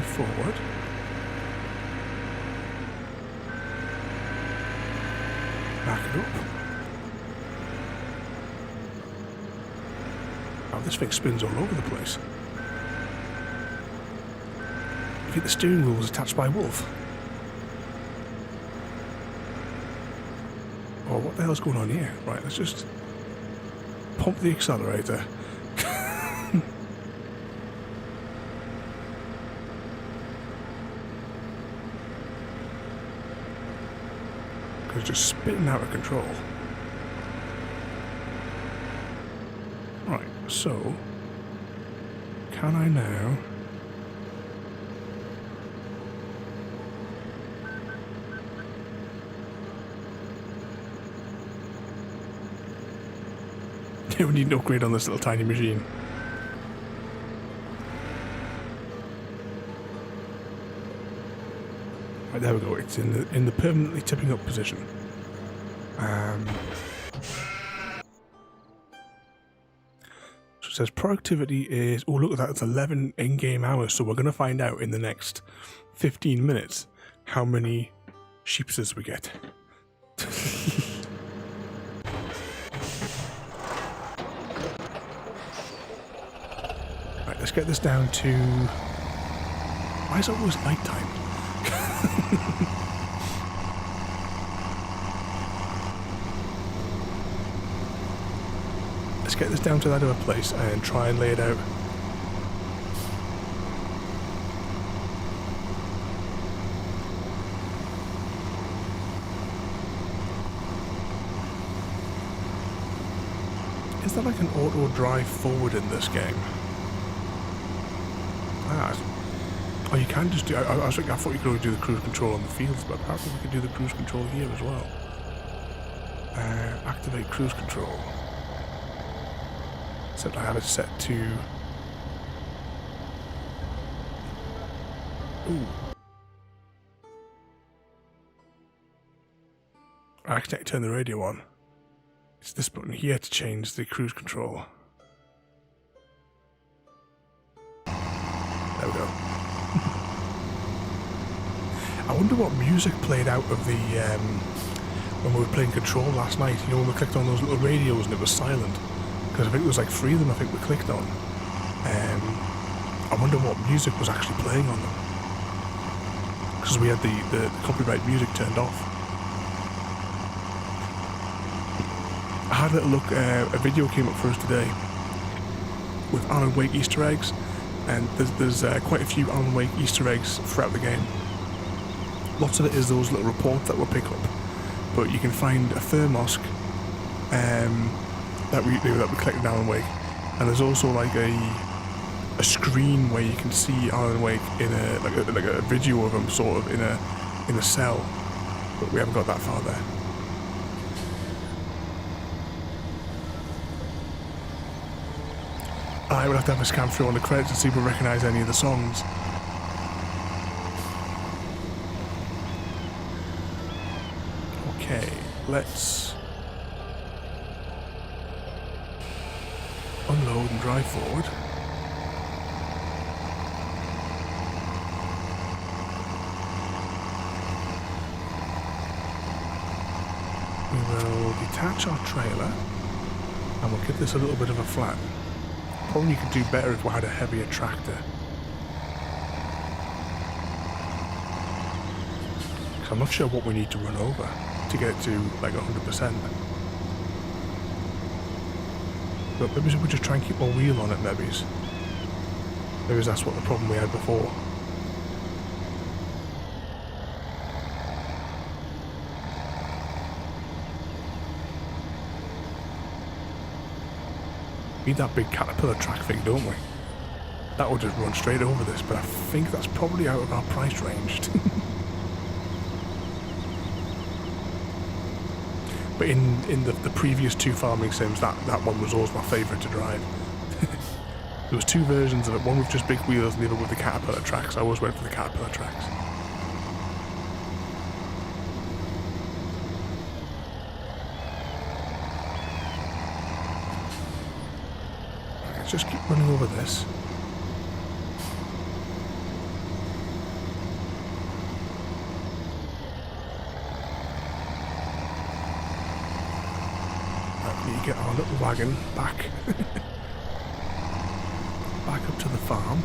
Forward. Back it up. Oh, this thing spins all over the place. I think the steering wheel was attached by a wolf. Oh, what the hell's going on here? Right, let's just pump the accelerator. It's just spitting out of control. Right, so can I now we need an upgrade on this little tiny machine. Right, there we go. It's in the permanently tipping up position. So it says productivity is... Oh, look at that. It's 11 in-game hours. So we're going to find out in the next 15 minutes how many sheepses we get. Right, let's get this down to... Why is it always nighttime? Let's get this down to that other place and try and lay it out. Is there like an auto drive forward in this game? Oh, you can just do. I thought you could only do the cruise control on the fields, but apparently we can do the cruise control here as well. Activate cruise control. Except I have it set to. Ooh. I accidentally turned the radio on. It's this button here to change the cruise control. There we go. I wonder what music played out of the when we were playing Control last night. You know, when we clicked on those little radios and it was silent, because I think it was like 3 of them. I think we clicked on. I wonder what music was actually playing on them, because we had the copyright music turned off. I had a little look. A video came up for us today with Alan Wake Easter eggs, and there's quite a few Alan Wake Easter eggs throughout the game. Lots of it is those little reports that we'll pick up, but you can find a thermosc that we collected in Alan Wake, and there's also like a screen where you can see Alan Wake in a video of him sort of in a cell, but we haven't got that far there. I would have to have a scan through on the credits to see if we recognise any of the songs. Okay, let's unload and drive forward. We will detach our trailer and we'll give this a little bit of a flatten. Probably could do better if we had a heavier tractor. Because I'm not sure what we need to run over to get it to like 100%. But maybe we just try and keep our wheel on it, maybe. Maybe that's what the problem we had before. Need that big caterpillar track thing, don't we? That will just run straight over this, but I think that's probably out of our price range. But in the previous 2 farming sims, that one was always my favourite to drive. There was 2 versions of it, one with just big wheels and the other with the caterpillar tracks. I always went for the caterpillar tracks. Let's just keep running over this. We need to get our little wagon back. Back up to the farm.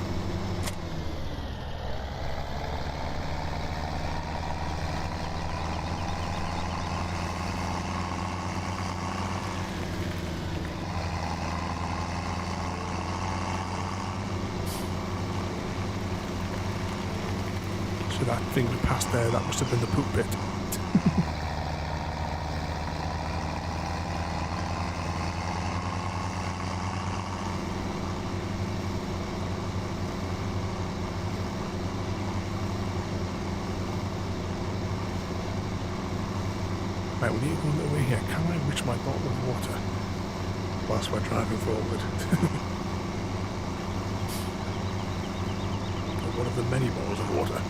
So that thing we passed there, that must have been the poop pit. Right, we need to go a little way here. Can I reach my bottle of water whilst we're driving forward? One of the many bottles of water.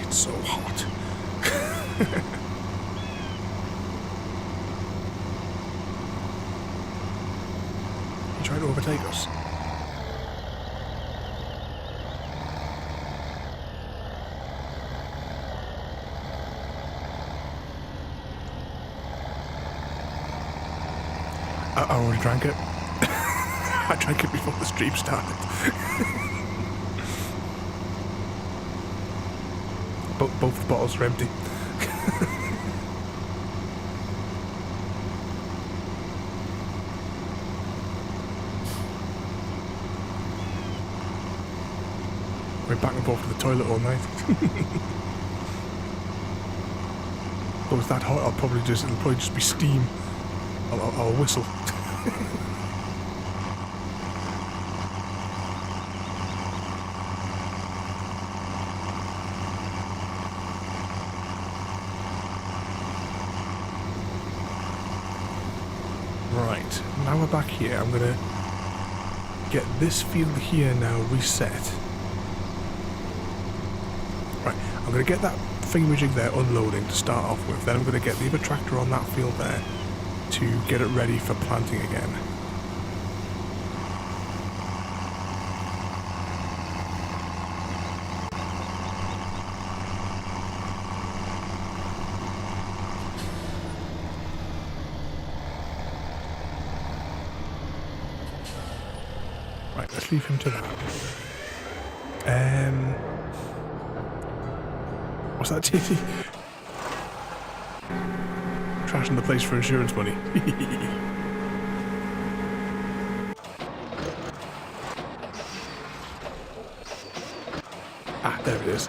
It's so hot. Try to overtake us. I already drank it. I drank it before the stream started. Both the bottles are empty. We're back and forth to the toilet all night. If it was that hot, it'll probably just be steam. I'll whistle. Right, now we're back here. I'm gonna get this field here now reset. Right, I'm gonna get that thingamajig there unloading to start off with. Then I'm gonna get the other tractor on that field there to get it ready for planting again. Right, let's leave him to that. What's that, TT? Trashing the place for insurance money. Ah, there it is.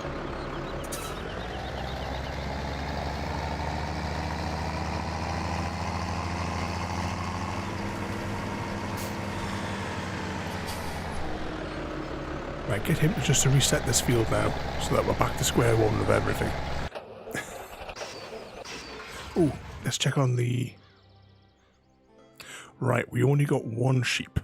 Right, get him just to reset this field now, so that we're back to square one of everything. Ooh, let's check on the... Right, we only got one sheep.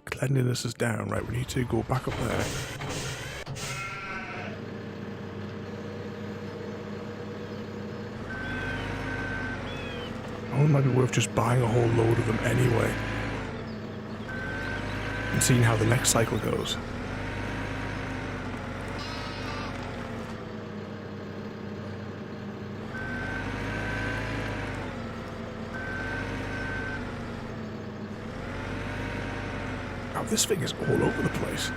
Cleanliness is down. Right, we need to go back up there. Oh, it might be worth just buying a whole load of them anyway. And seeing how the next cycle goes. Oh, this thing is all over the place.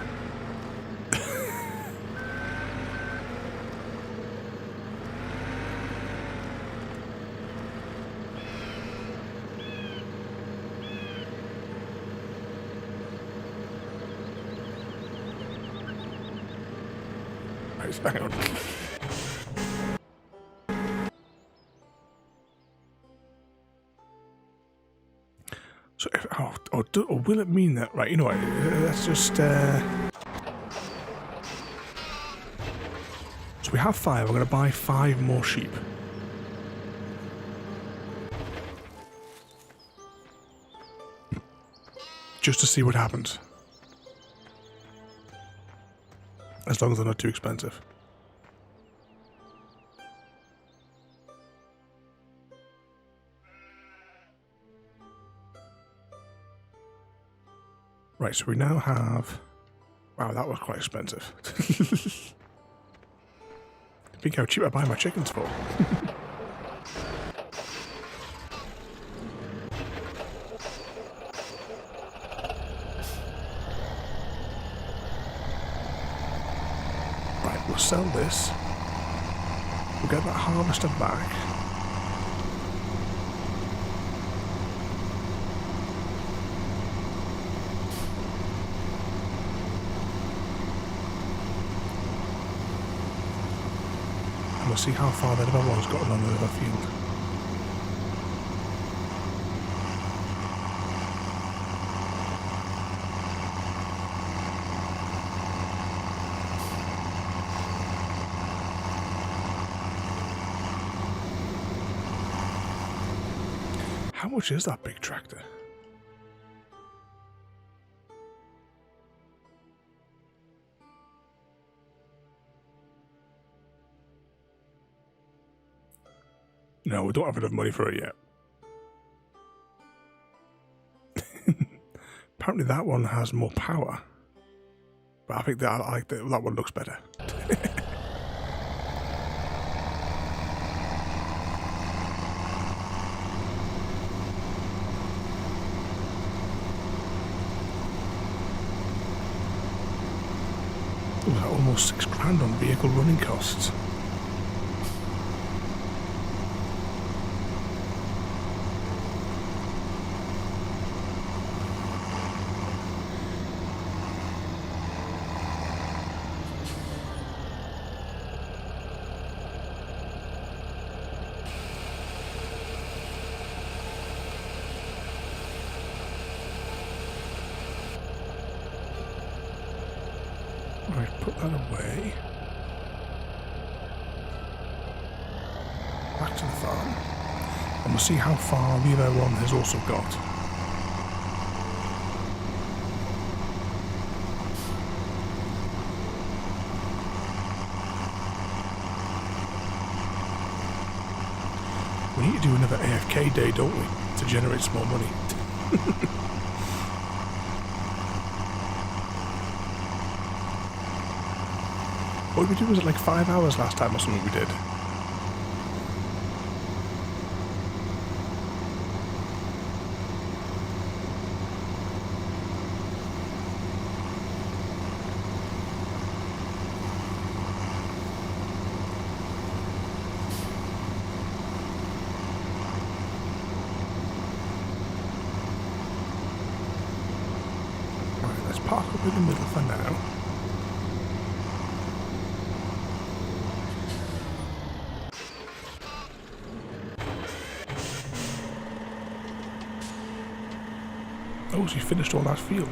Hang on. So, or will it mean that? Right, you know what? Let's just. So we have 5. I'm going to buy 5 more sheep. Just to see what happens. As long as they're not too expensive. Right, so we now have... Wow, that was quite expensive. Think how cheap I buy my chickens for. Right, we'll sell this. We'll get that harvester back. We'll see how far that other one's gotten on the other field. How much is that big tractor? No, we don't have enough money for it yet. Apparently that one has more power. But I think that I like that one looks better. Ooh, almost £6 on vehicle running costs. Right, put that away. Back to the farm. And we'll see how far the other one has also got. We need to do another AFK day, don't we? To generate some more money. What did we do? Was it like 5 hours last time or something we did? Right, let's park up in the middle for now. Oh, so you finished all that field.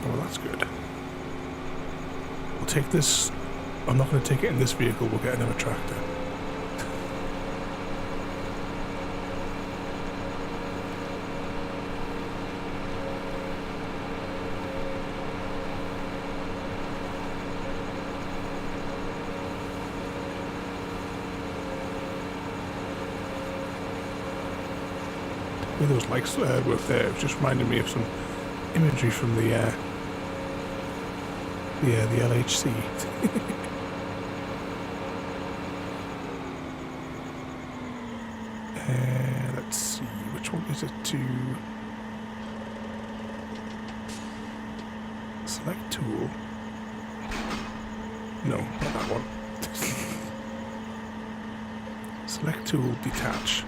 Oh, well, that's good. We'll take this. I'm not going to take it in this vehicle. We'll get another tractor. With those likes were there, it just reminded me of some imagery from the LHC. Let's see, which one is it to select tool? No, not that one. Select tool, detach.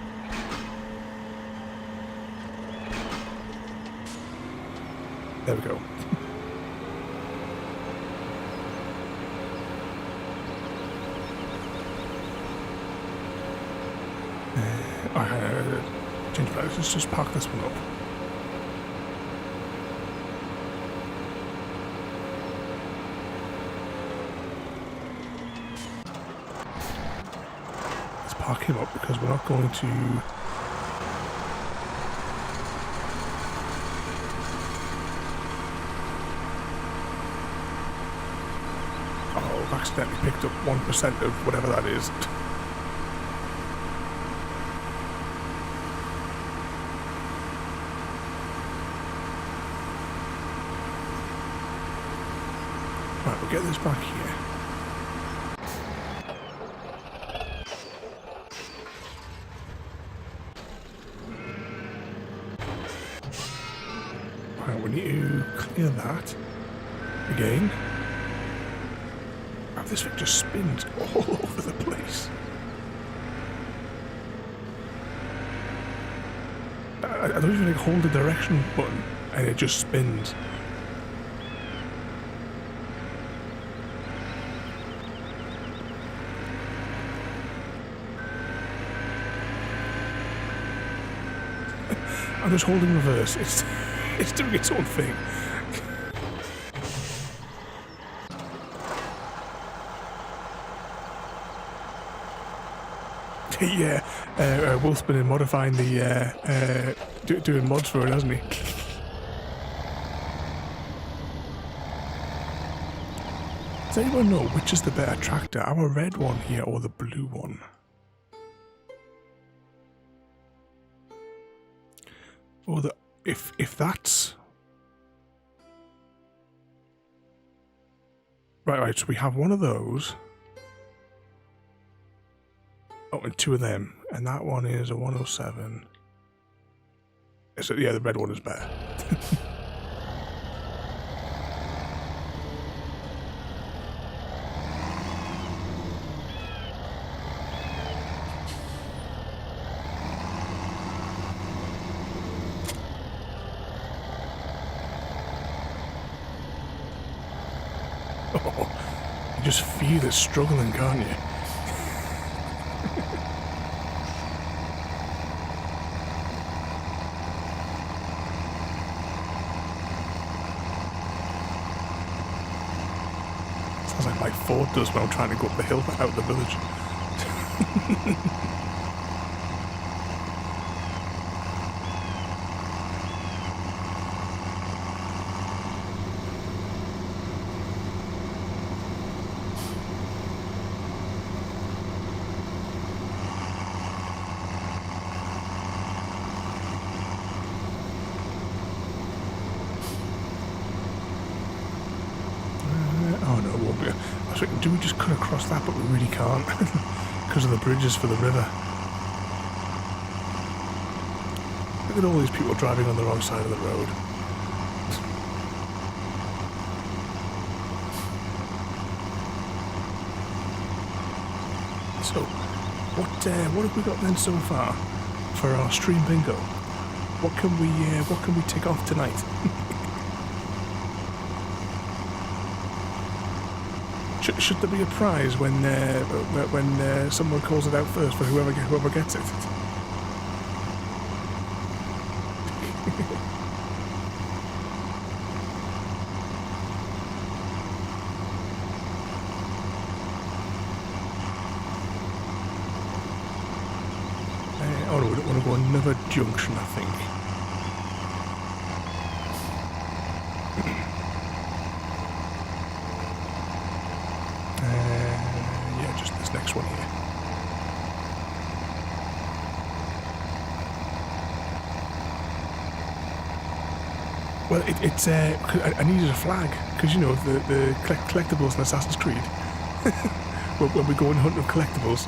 There we go. Change plans. Let's just park this one up. Let's park him up because we're not going to. I've accidentally picked up 1% of whatever that is. Right, we'll get this back here. Right, we need to clear that again. This thing just spins all over the place. I don't even hold the direction button and it just spins. I'm just holding reverse. It's doing its own thing. Yeah, Wolf's been modifying the doing mods for it, hasn't he? Does anyone know which is the better tractor, our red one here or the blue one? Or the if that's right, so we have one of those. Oh, and two of them. And that one is a 107. So, yeah, the red one is better. Oh, you just feel it struggling, can't you? Sounds like my Ford does when I'm trying to go up the hill out of the village. Oh no, it won't be. I was thinking, do we just cut across that? But we really can't because of the bridges for the river. Look at all these people driving on the wrong side of the road. So, what have we got then so far for our stream bingo? What can we tick off tonight? Should there be a prize when someone calls it out first for whoever gets it? Oh no, we don't want to go another junction, I think. Yeah, just this next one here. Well, it's I needed a flag because you know the collectibles in Assassin's Creed. when we go and hunt with collectibles.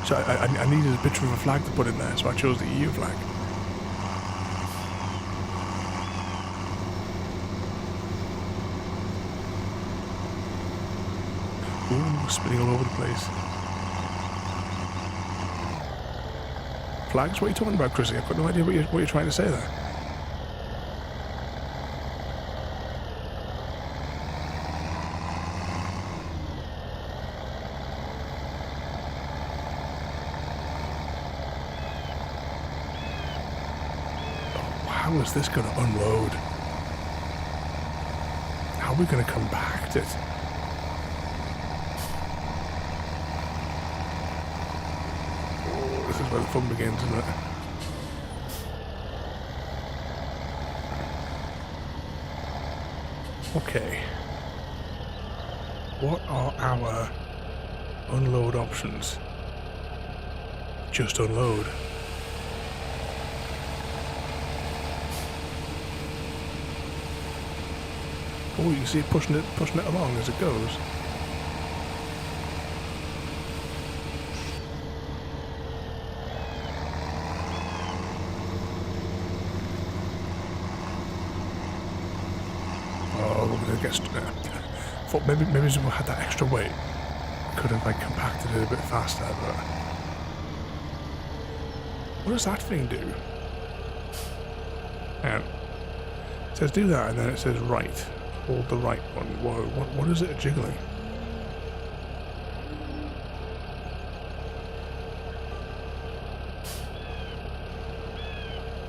So I needed a picture of a flag to put in there, so I chose the EU flag. Ooh, spinning all over the place. Flags? What are you talking about, Chrissy? I've got no idea what you're trying to say there. How is this going to unload? How are we going to compact it? Oh, this is where the fun begins, isn't it? Okay. What are our unload options? Just unload. Oh, you can see it pushing it along as it goes. Oh, we're gonna get. Thought maybe we had that extra weight. Could have like compacted it a bit faster, but what does that thing do? Hang on. It says do that, and then it says right. Hold the right one. Whoa, what is it jiggling?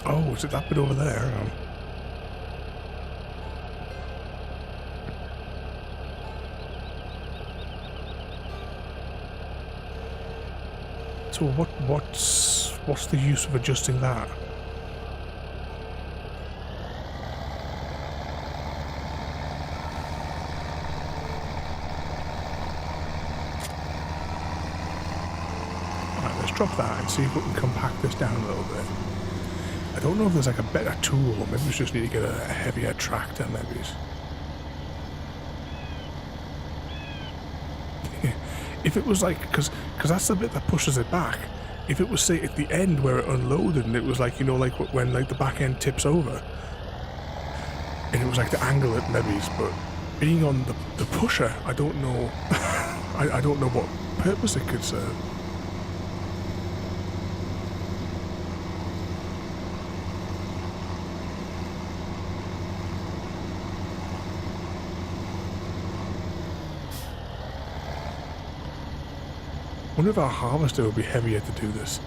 Oh, is it that bit over there? So what's the use of adjusting that? Drop that and see if we can compact this down a little bit. I don't know if there's like a better tool, or maybe we just need to get a heavier tractor, maybe. If it was like, because that's the bit that pushes it back. if it was, say, at the end where it unloaded and it was like, you know, like when like the back end tips over and it was like the angle it levies, but being on the pusher, I don't know. I don't know what purpose it could serve. I wonder if our harvester would be heavier to do this.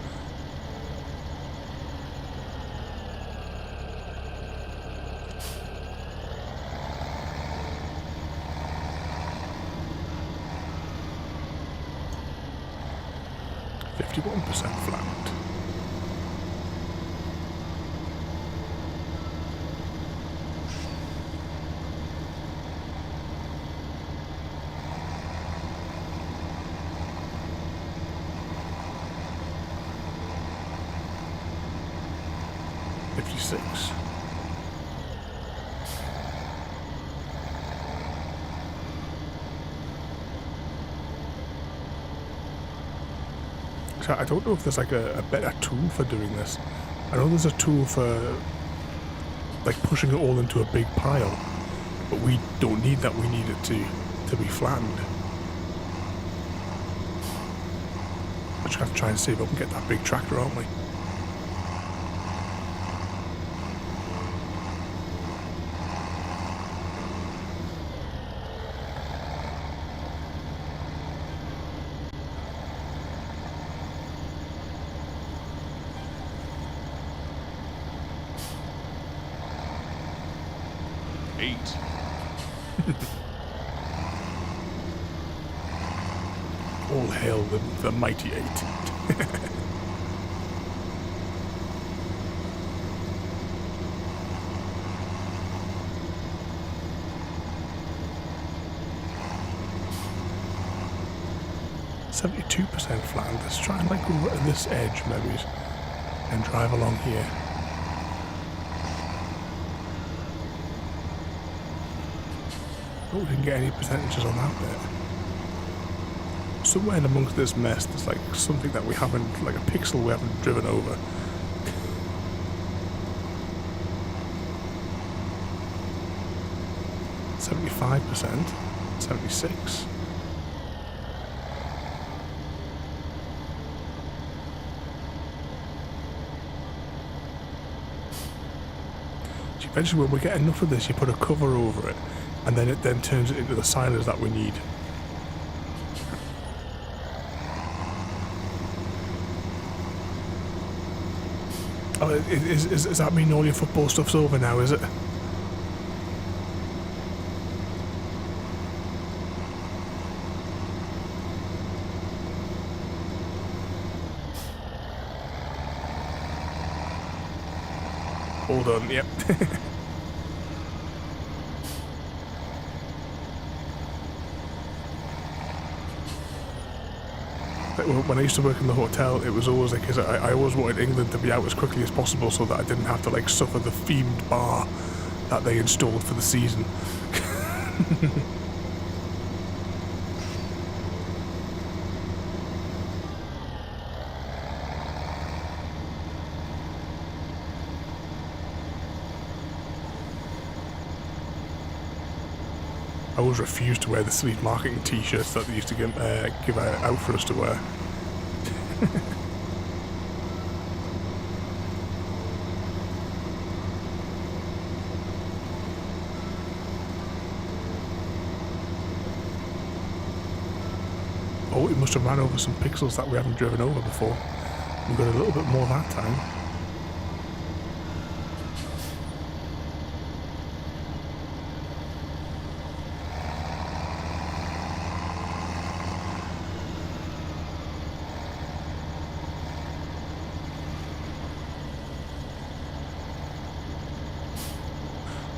Flattened. I don't know if there's like a better tool for doing this. I know there's a tool for like pushing it all into a big pile, but we don't need that. We need it to be flattened. I just have to try and see if I can get that big tractor, aren't we? All hail the mighty 8. %72% flattened. Let's try and like go to this edge maybe and drive along here. Oh, we didn't get any percentages on that bit. Somewhere in amongst this mess, there's like something that we haven't, like a pixel we haven't driven over. %75%, 76. Eventually, when we get enough of this, you put a cover over it, and then it then turns it into the silage that we need. Oh, is that mean all your football stuff's over now, is it? All done, yep. When I used to work in the hotel, it was always like, I always wanted England to be out as quickly as possible so that I didn't have to like suffer the themed bar that they installed for the season. I always refused to wear the sleeve marketing t-shirts that they used to give out for us to wear. Oh, we must have ran over some pixels that we haven't driven over before. We got a little bit more that time.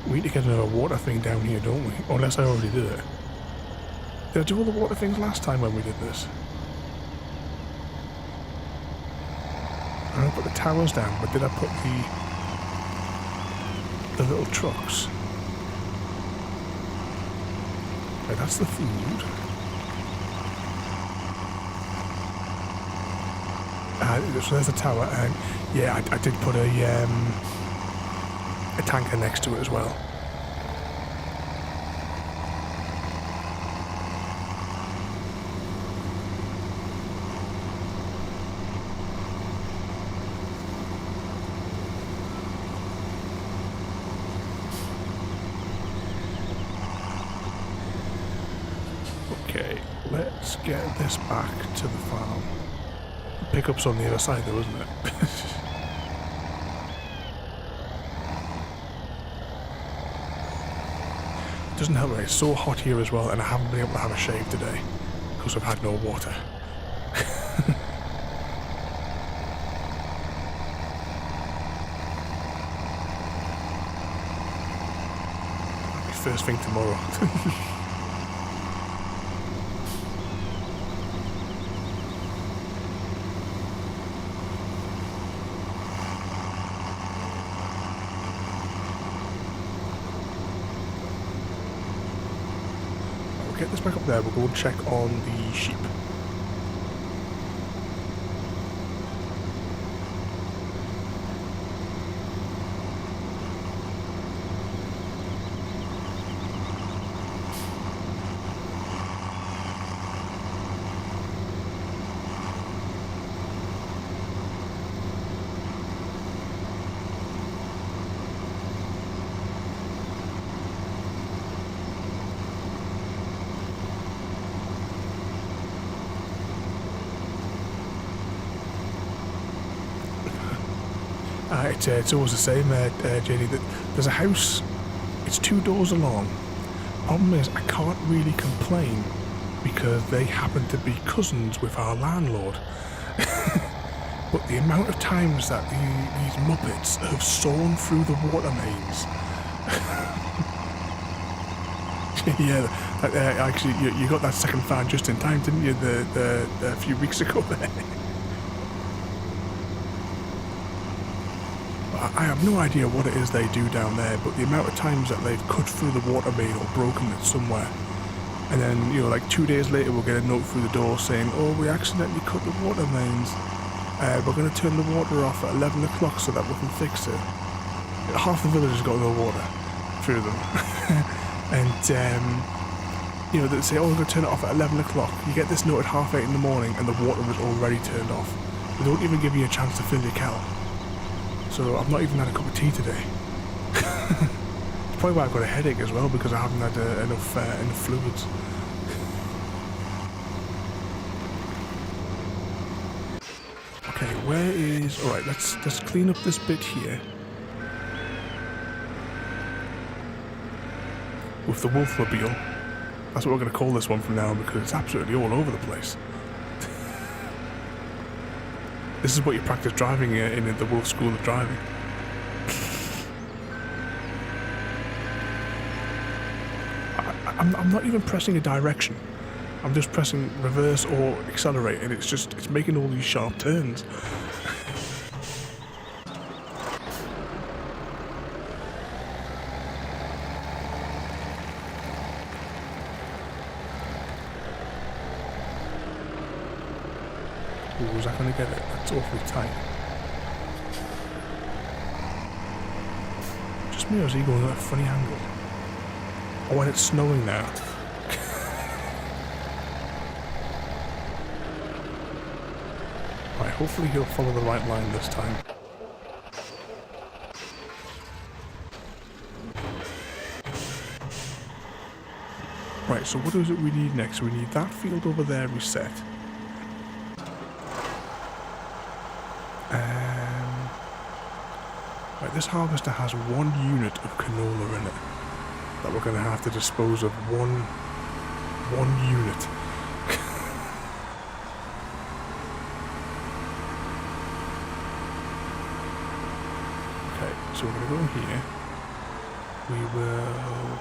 We need to get another water thing down here, don't we? Unless I already did it. Did I do all the water things last time when we did this? I don't put the towers down, but did I put the little trucks? Okay, that's the food. So there's the tower, and yeah, I did put a tanker next to it as well. Okay, let's get this back to the farm. Pickup's on the other side though, isn't it? It doesn't help that it's so hot here as well, and I haven't been able to have a shave today because I've had no water. That'll be first thing tomorrow. Get this back up there, we'll go and check on the sheep. It's always the same, JD, that there's a house, it's 2 doors along. Problem is, I can't really complain because they happen to be cousins with our landlord. But the amount of times that these Muppets have sawn through the water mains. Yeah, actually, you got that second fan just in time, didn't you, a few weeks ago there? I have no idea what it is they do down there, but the amount of times that they've cut through the water main or broken it somewhere, and then, you know, like 2 days later we'll get a note through the door saying, oh, we accidentally cut the water mains, we're going to turn the water off at 11 o'clock so that we can fix it. Half the village has got no water through them. And, you know, they say, oh, we're going to turn it off at 11 o'clock. You get this note at 8:30 in the morning and the water was already turned off. They don't even give you a chance to fill your kettle. So I've not even had a cup of tea today. It's probably why I've got a headache as well, because I haven't had enough fluids. Okay, where is... Alright, let's clean up this bit here. With the Wolfmobile. That's what we're going to call this one from now, because it's absolutely all over the place. This is what you practice driving in the Wolf School of Driving. I'm not even pressing a direction. I'm just pressing reverse or accelerate, and it's making all these sharp turns. Ooh, was I going to get it? That's awfully tight. Just me, or is he going at a funny angle? Oh, when it's snowing now. Right, hopefully he'll follow the right line this time. Right, so what is it we need next? We need that field over there reset. Right, this harvester has 1 unit of canola in it that we're going to have to dispose of. One unit. Okay, so we're going to go here. We will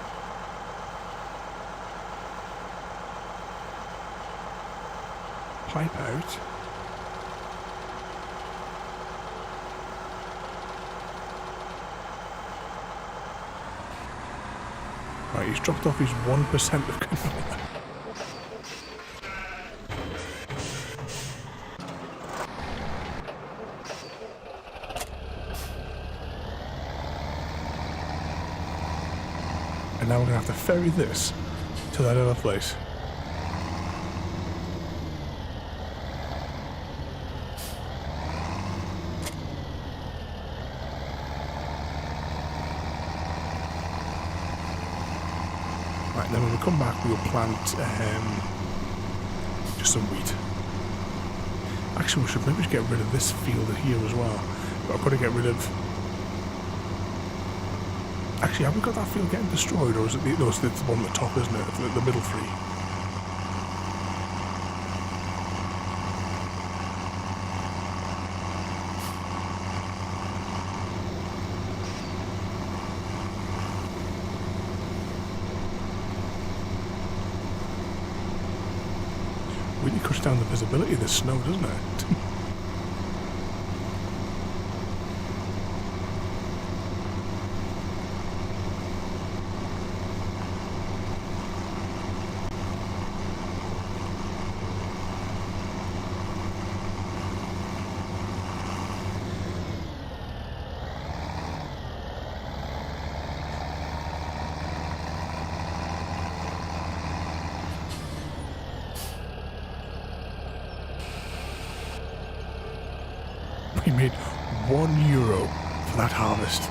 pipe out. Right, he's dropped off his 1% of canola. And now we're going to have to ferry this to that other place. Right, then when we come back, we'll plant just some wheat. Actually, we should maybe get rid of this field here as well. But I've got to get rid of... Actually, have we got that field getting destroyed, or is it no, it's the one at the top, isn't it? The middle three. Really cuts down the visibility of this snow, doesn't it? We made €1 for that harvest.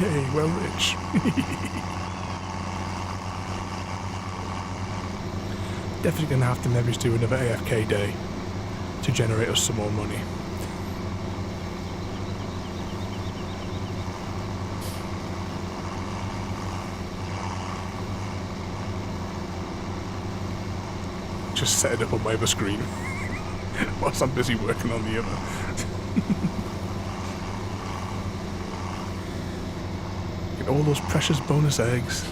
Yay, we're rich. Definitely going to have to maybe do another AFK day to generate us some more money. Just set it up on my other screen whilst I'm busy working on the other. Get all those precious bonus eggs.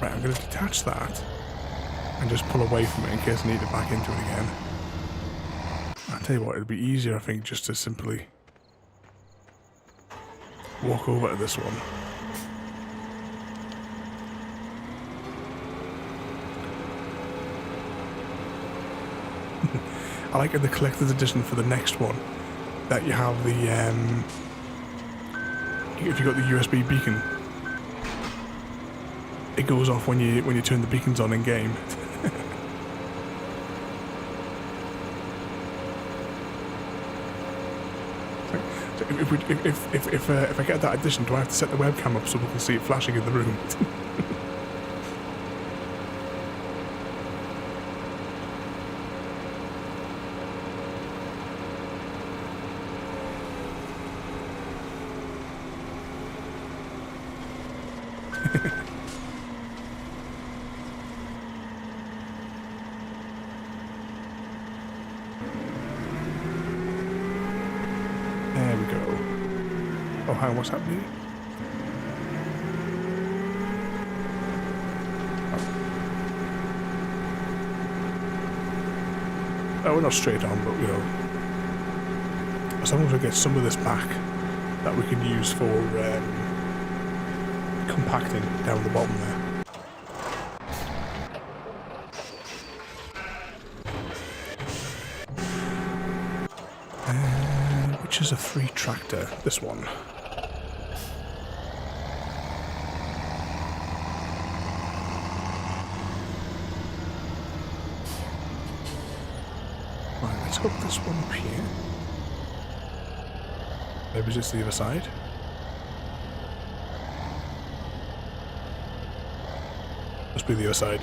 Right, I'm going to detach that and just pull away from it in case I need to back into it again. I'll tell you what, it'd be easier, I think, just to simply walk over to this one. I like in the collector's edition for the next one that you have the, if you got the USB beacon, it goes off when you turn the beacons on in game. So if I get that edition, do I have to set the webcam up so we can see it flashing in the room? There we go. Oh, hang on, what's happening? Oh, we're not straight on, but you know, as long as we get some of this back that we can use for compacting down the bottom there. Which is a free tractor? This one. Right, let's hook this one up here. Maybe it's the other side. Must be the other side.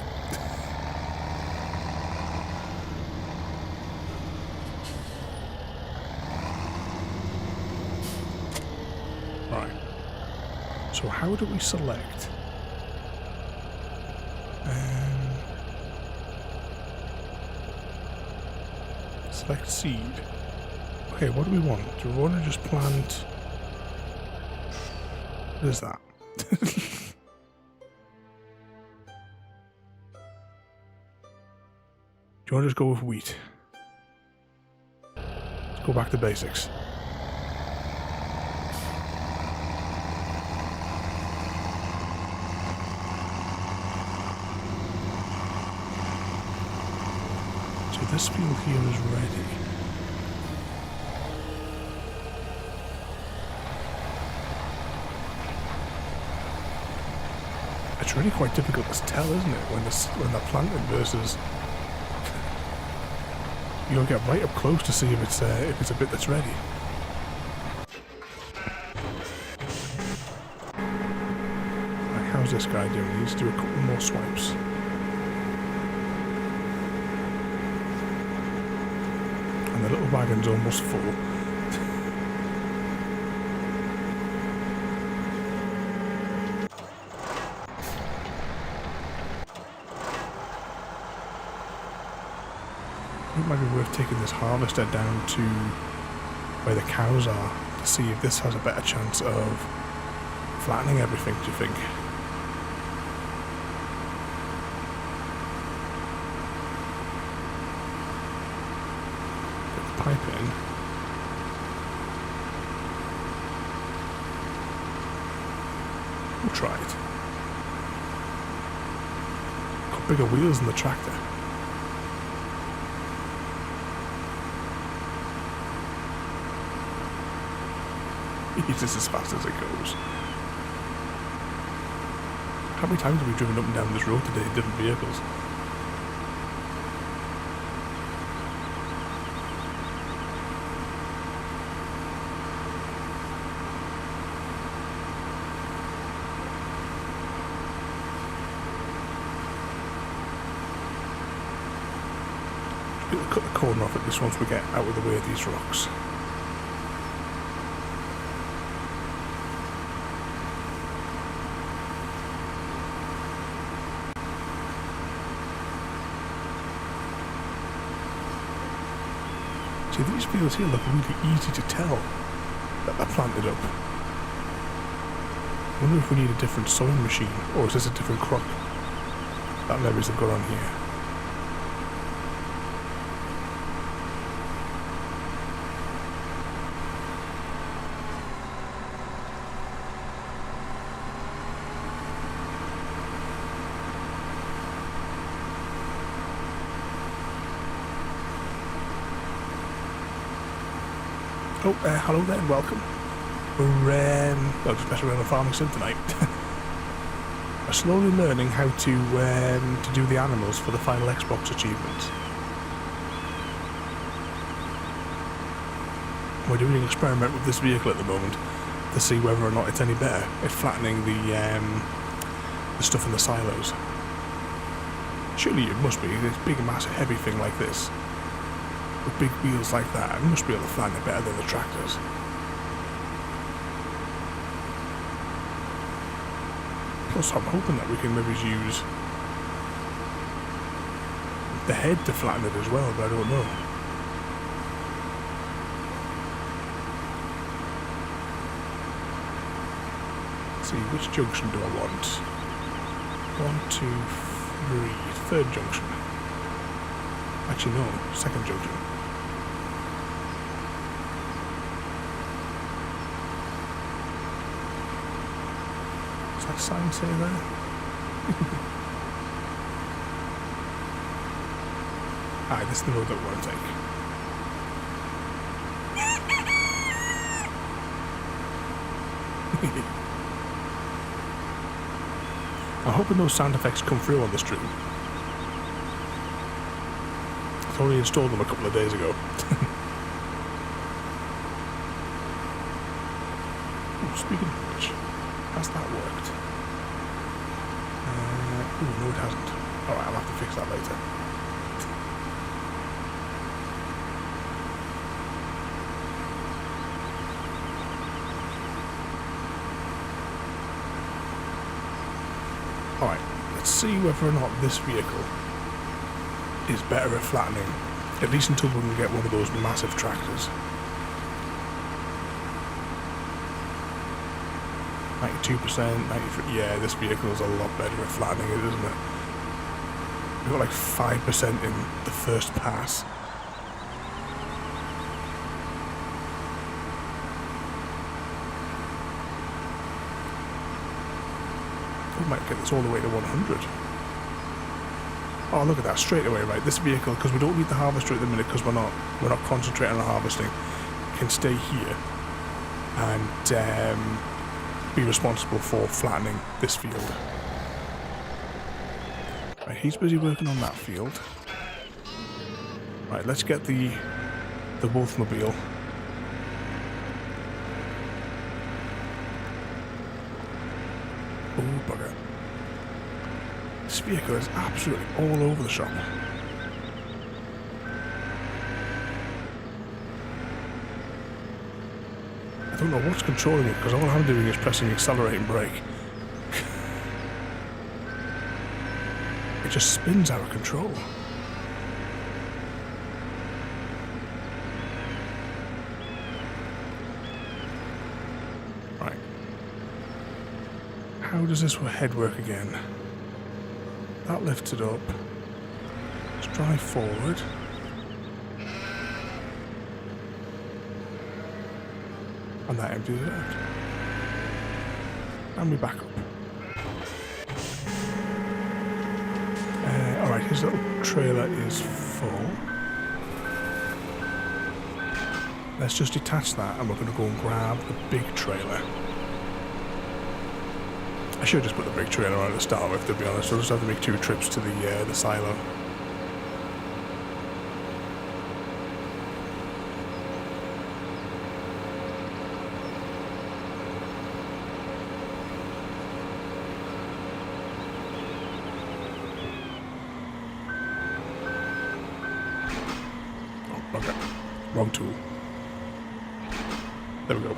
Right. So how do we select? Select seed. Okay, what do we want? Do we want to just plant... What is that? you want to just go with wheat? Let's go back to basics. So this field here is ready. It's really quite difficult to tell, isn't it, when they're planted versus... You'll get right up close to see if it's a bit that's ready. Right, how's this guy doing? He needs to do a couple more swipes. And the little wagon's almost full. It might be worth taking this harvester down to where the cows are to see if this has a better chance of flattening everything, do you think? Get the pipe in. We'll try it. Got bigger wheels than the tractor. It's just as fast as it goes. How many times have we driven up and down this road today in different vehicles? We'll cut the corner off at this once we get out of the way of these rocks. See, these fields here look really easy to tell that they're planted up. I wonder if we need a different sowing machine, or is this a different crop that levies have got on here? Oh, hello there and welcome. We're just messing around on Farming Sim tonight. We're slowly learning how to do the animals for the final Xbox achievements. We're doing an experiment with this vehicle at the moment to see whether or not it's any better at flattening the stuff in the silos. Surely it must be. This big, massive, heavy thing like this, with big wheels like that, it must be able to flatten it better than the tractors. Plus, I'm hoping that we can maybe use the head to flatten it as well, but I don't know. Let's see, which junction do I want? 1, 2, 3, third junction. Actually, no, second junction. Does that sign say there? Alright, this is the road that we want to take. I'm hoping those sound effects come through on the stream. I've only installed them a couple of days ago. Ooh, speaking of which, has that worked? No, it hasn't. Alright, I'll have to fix that later. Alright, let's see whether or not this vehicle is better at flattening, at least until we can get one of those massive tractors. 92%, 93%, yeah, this vehicle is a lot better at flattening it, isn't it? got like 5% in the first pass. We might get this all the way to 100. Oh, look at that, straight away, right? This vehicle, because we don't need the harvester at the minute, because we're not concentrating on harvesting, can stay here and be responsible for flattening this field. Right, he's busy working on that field. Right, let's get the Wolfmobile. Oh, bugger. This vehicle is absolutely all over the shop. I don't know what's controlling it, because all I'm doing is pressing the accelerate and brake. It just spins out of control. Right. How does this head work again? That lifts it up. Let's drive forward. And that empties it out. And we back up. Alright, his little trailer is full. Let's just detach that and we're going to go and grab the big trailer. I should just put the big trailer on to start with, to be honest. We'll just have to make 2 trips to the silo. Oh, okay. Wrong tool. There we go.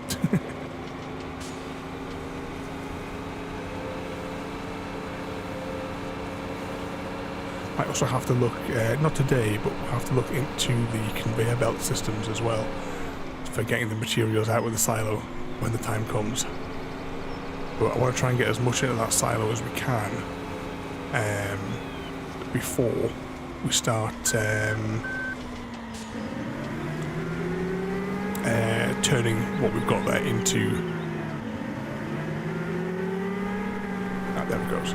I also have to look, not today, but we'll have to look into the conveyor belt systems as well for getting the materials out with the silo when the time comes. But I want to try and get as much into that silo as we can before we start turning what we've got there into... Ah, there it goes.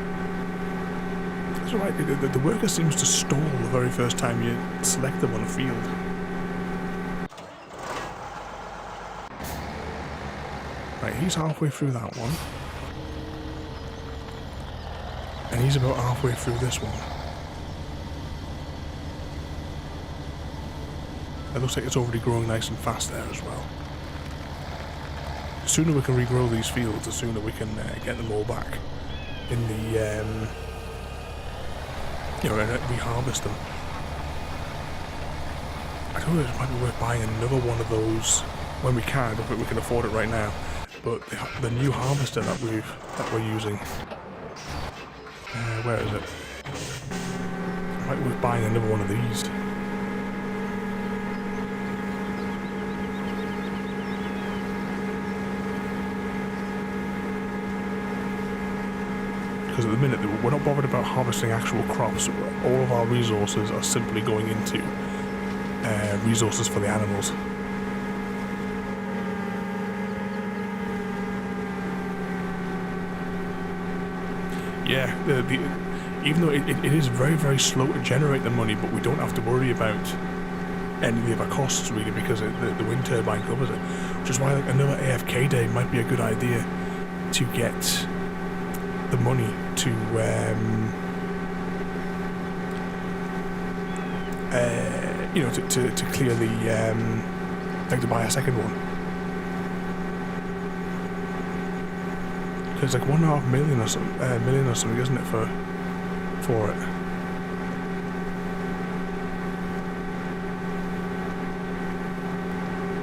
That's right, the worker seems to stall the very first time you select them on a field. Right, he's halfway through that one. And he's about halfway through this one. It looks like it's already growing nice and fast there as well. The sooner we can regrow these fields, the sooner we can get them all back in the... you know, and reharvest them. I don't know if it might be worth buying another one of those when we can, if we can afford it right now. But the new harvester that we're using, where is it? It might be worth buying another one of these. Because at the minute we're not bothered about harvesting actual crops. All of our resources are simply going into resources for the animals. Yeah, even though it is very, very slow to generate the money, but we don't have to worry about any of our costs really, because the wind turbine covers it. Which is why like, another AFK day might be a good idea to get the money to you know, to clear the like to buy a second one, because like 1.5 million or something, isn't it, for it?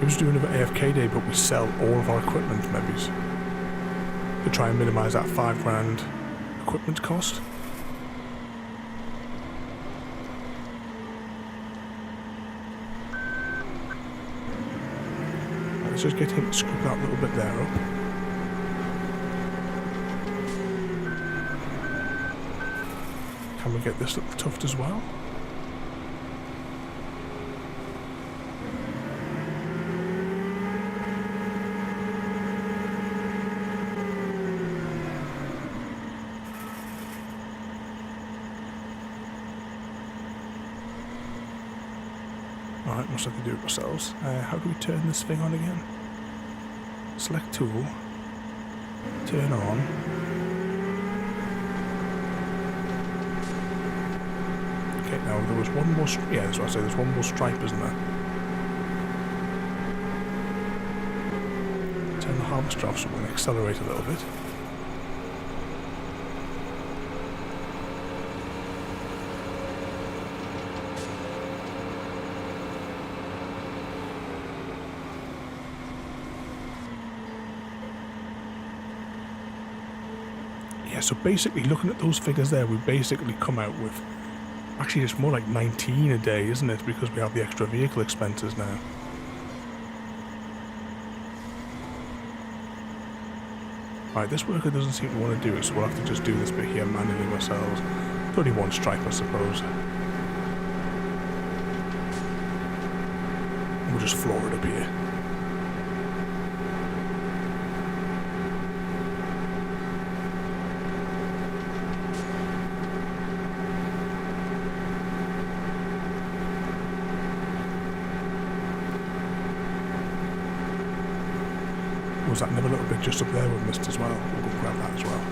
We just do another AFK day, but we sell all of our equipment maybe to try and minimise that £5,000 equipment cost. Let's just get him to screw that little bit there up. Can we get this little tuft as well. Alright, must have to do it ourselves. How do we turn this thing on again? Select tool. Turn on. Okay, now there was one more stripe. Yeah, that's what I say, there's one more stripe, isn't there? Turn the harvester off so we can accelerate a little bit. Yeah, so basically looking at those figures there, we basically come out with, actually it's more like 19 a day, isn't it? Because we have the extra vehicle expenses now. Right, this worker doesn't seem to want to do it, so we'll have to just do this bit here manually ourselves. It's only one stripe, I suppose. We'll just floor it up here. Was that another little bit just up there we missed as well? We'll go grab that as well.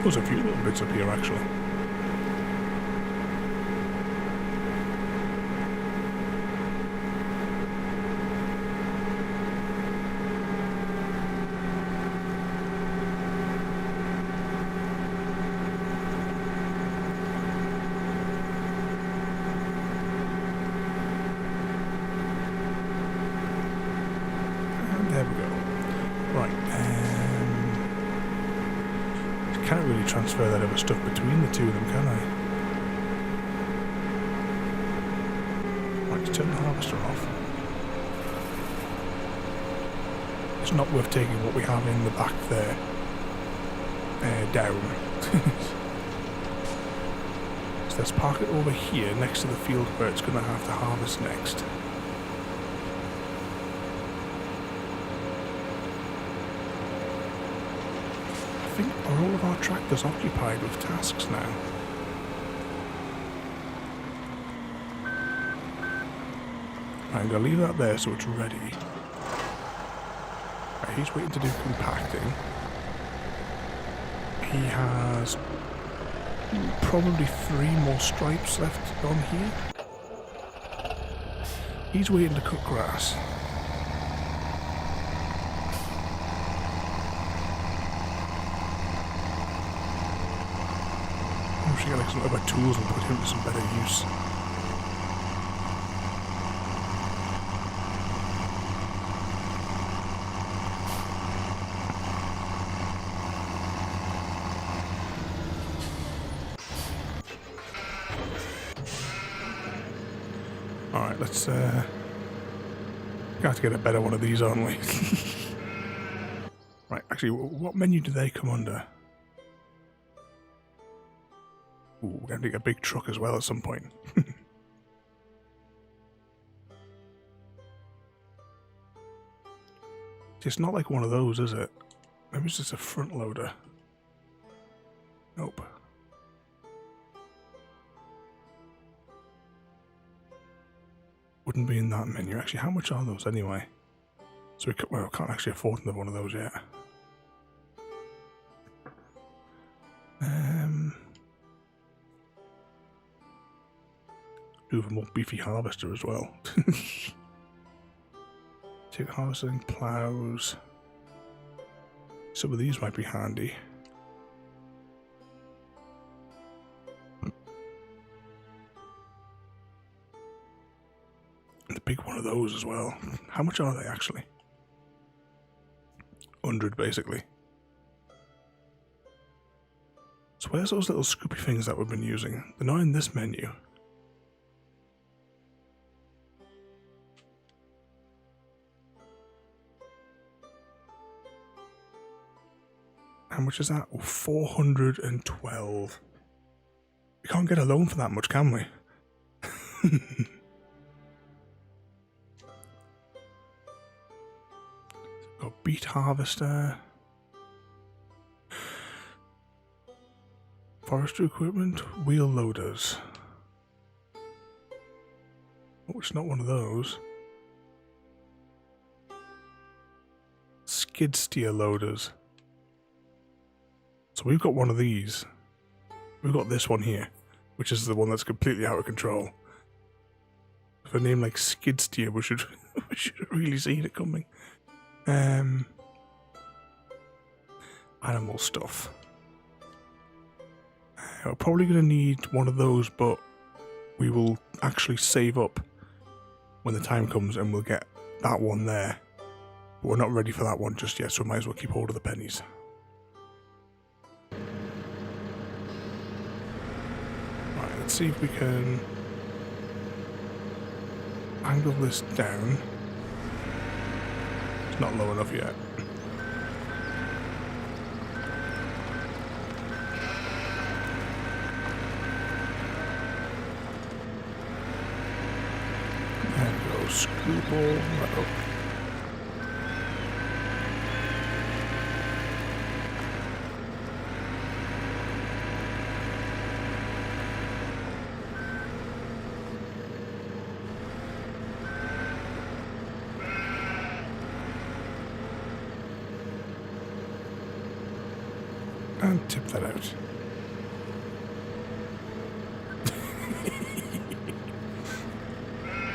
There's a few little bits up here actually. There we go. Right, can't really transfer that other stuff between the two of them, can I? Right, let's turn the harvester off. It's not worth taking what we have in the back there down. So let's park it over here next to the field where it's going to have to harvest next. I think, are all of our tractors occupied with tasks now? I'm going to leave that there so it's ready. Right, he's waiting to do compacting. He has probably 3 more stripes left on here. He's waiting to cut grass. I should get like some other tools and put him to some better use. Alright, let's got to get a better one of these, aren't we? Right, actually, what menu do they come under? Ooh, we're going to need a big truck as well at some point. It's not like one of those, is it? Maybe it's just a front loader. Nope. Wouldn't be in that menu. Actually, how much are those anyway? So we can't actually afford another one of those yet. Do have a more beefy harvester as well. Take harvesting plows. Some of these might be handy. And the big one of those as well. How much are they actually? 100 basically. So where's those little scoopy things that we've been using? They're not in this menu. How much is that? Oh, 412. We can't get a loan for that much, can we? Got beet harvester. Forestry equipment. Wheel loaders. Oh, it's not one of those. Skid steer loaders. So we've got one of these. We've got this one here, which is the one that's completely out of control. For a name like skid steer, we should we should have really seen it coming. Animal stuff. We're probably going to need one of those, but we will actually save up when the time comes and we'll get that one there. But we're not ready for that one just yet, so we might as well keep hold of the pennies. Right, let's see if we can angle this down. It's not low enough yet. There we go, screw ball right up. And tip that out.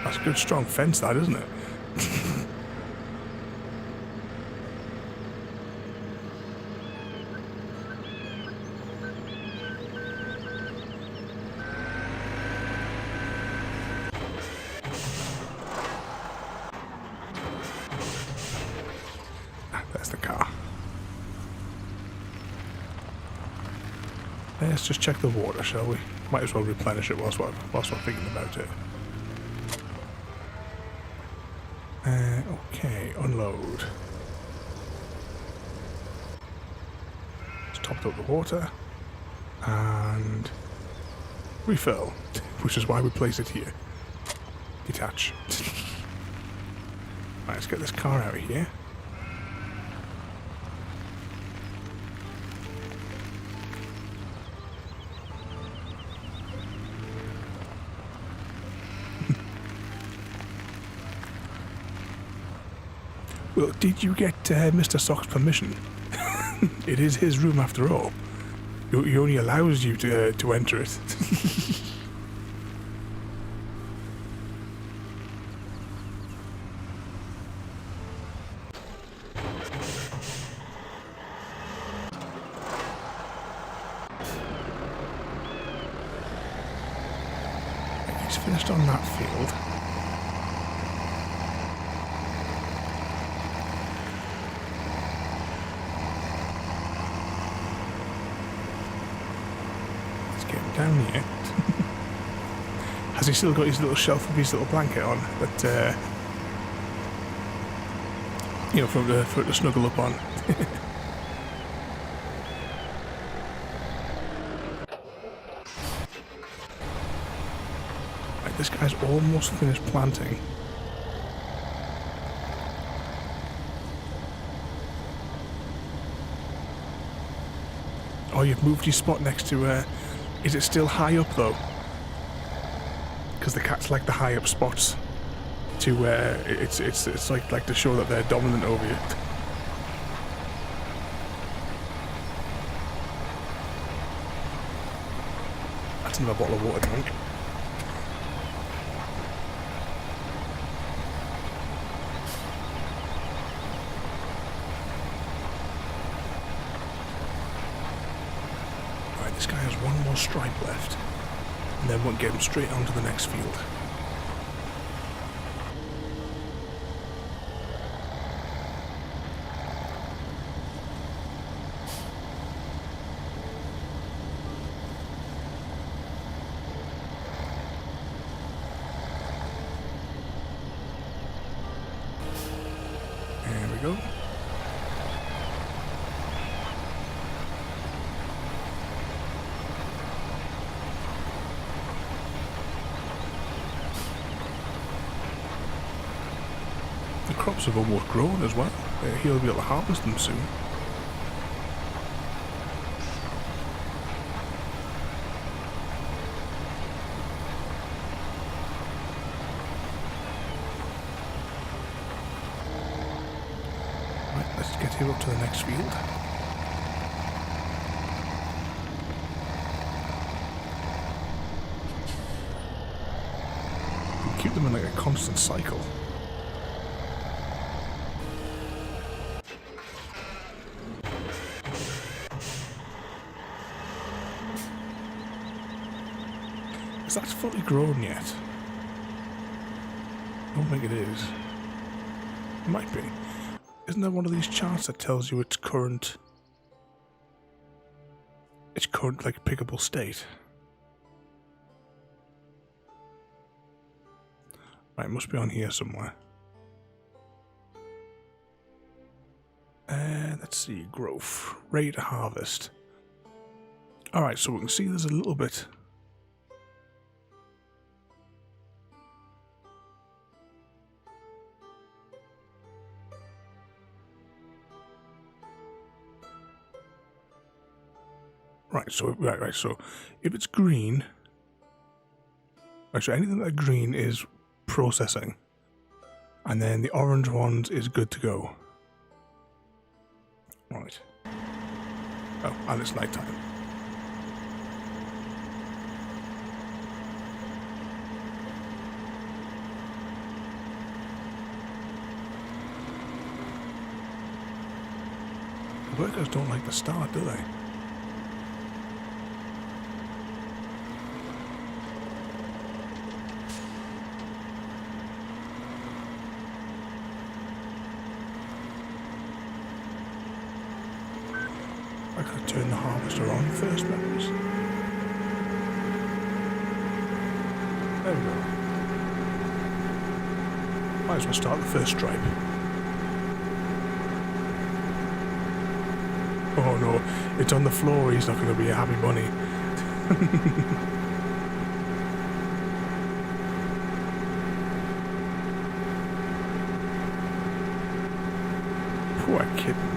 That's a good strong fence, that, isn't it? There's the car. Let's just check the water, shall we? Might as well replenish it whilst we're thinking about it. Okay, unload. Let's top up the water and refill, which is why we place it here. Detach. Right, let's get this car out of here. Well, did you get Mr. Sock's permission? It is his room after all. He only allows you to enter it. He's finished on that field. Down here. Has he still got his little shelf with his little blanket on that you know, for it to snuggle up on? Right, this guy's almost finished planting. Oh, you've moved your spot next to is it still high up though? Because the cats like the high up spots to it's like to show that they're dominant over you. That's another bottle of water drink. This guy has one more stripe left, and then we'll get him straight onto the next field. There we go. crops have almost grown as well. He'll be able to harvest them soon. Right, let's get here up to the next field. We keep them in like a constant cycle. Is that fully grown yet? I don't think it is. It might be. Isn't there one of these charts that tells you its current like pickable state? Right, it must be on here somewhere. Let's see, growth, ready to harvest. Alright, so we can see there's a little bit. Right, so if it's green, actually anything that green is processing, and then the orange ones is good to go. Right. Oh, and it's night time. The workers don't like the start, do they? I gotta turn the harvester on first, perhaps. There we go. Might as well start the first stripe. Oh no, it's on the floor, he's not gonna be a happy bunny. Poor kitten.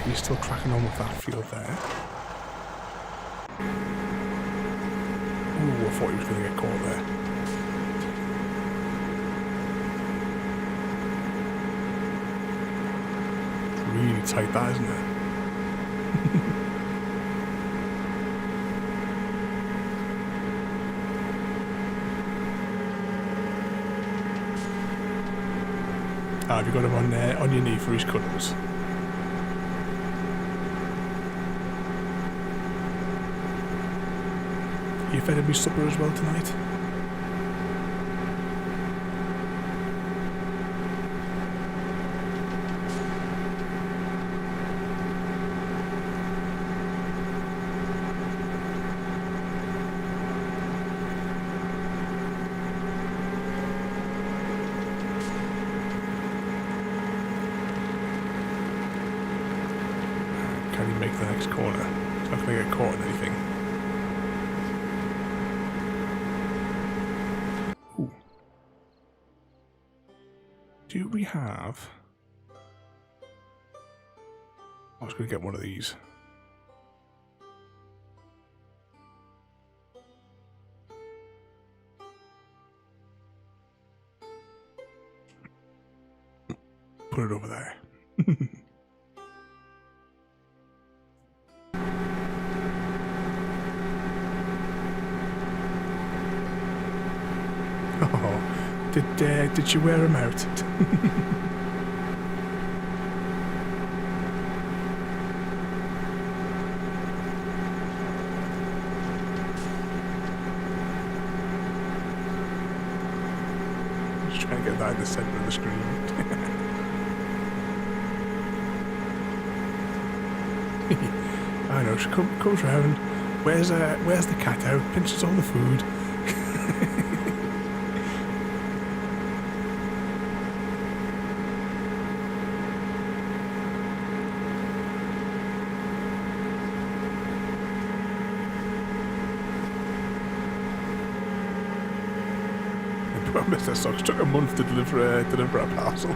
He's still cracking on with that field there. Ooh, I thought he was going to get caught there. It's really tight, that, isn't it? Have you got him on your knee for his cuddles? You fed him his supper as well tonight? Can he make the next corner? He's not going to get caught in anything. Do we have... I was going to get one of these. Put it over there. Oh. Did you wear him out? Just trying to get that in the center of the screen. I know, she comes round, where's the cat out, pinches all the food. Well, Mr. Socks took a month to deliver a parcel.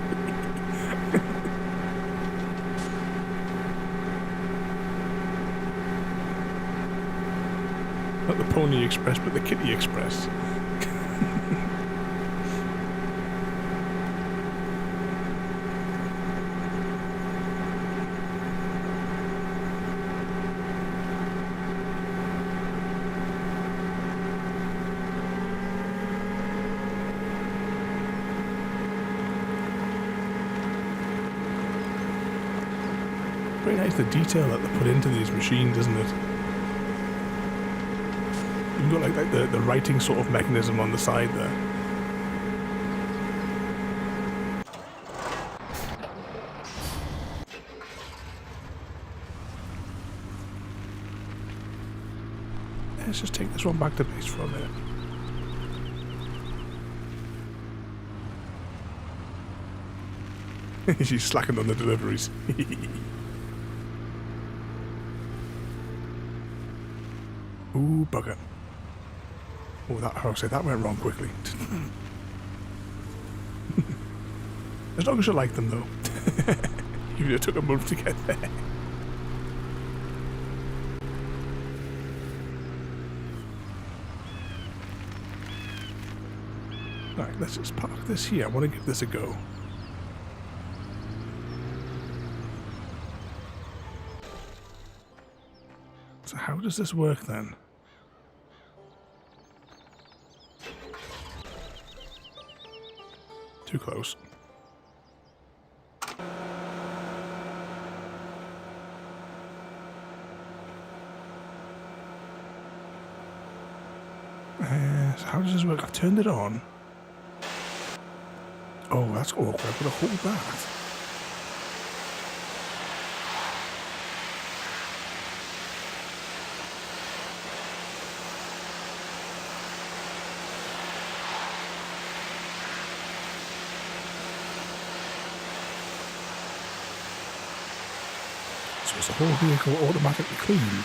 Not the Pony Express, but the Kitty Express. Very nice the detail that they put into these machines, isn't it? You've got like the writing sort of mechanism on the side there. Let's just take this one back to base for a minute. She's slacking on the deliveries. Ooh, bugger. Oh, that went wrong quickly. As long as you like them, though. Even if it took a month to get there. Right, let's just park this here. I want to give this a go. So how does this work then? Too close. So how does this work? I've turned it on. Oh, that's awkward. I've got to hold that. So is the whole vehicle automatically cleaned?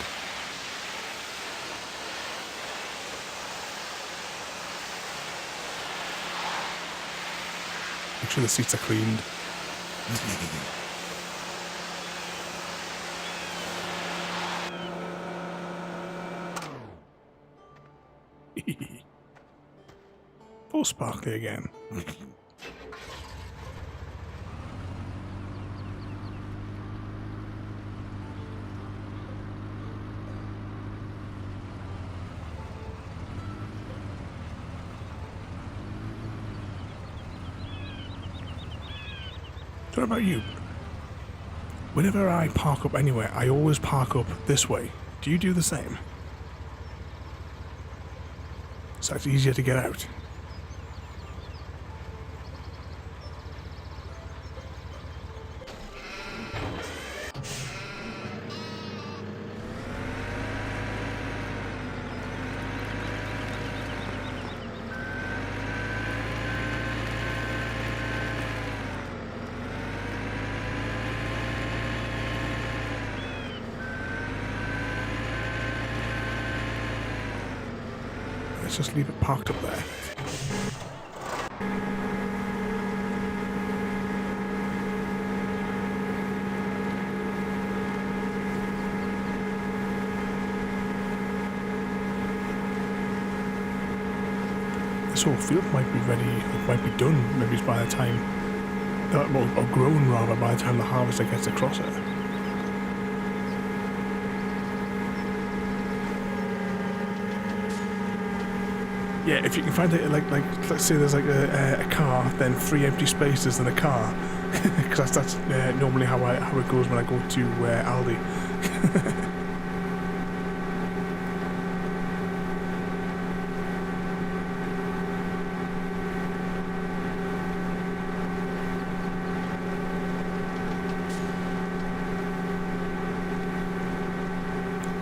Make sure the seats are cleaned. Full sparkly again. What about you? Whenever I park up anywhere, I always park up this way. Do you do the same? So it's easier to get out. Let's just leave it parked up there. This whole field might be ready, it might be done, maybe it's by the time, or grown rather, by the time the harvester gets across it. Yeah, if you can find it, like let's say there's like a car, then 3 empty spaces and a car, because that's normally how it goes when I go to Aldi.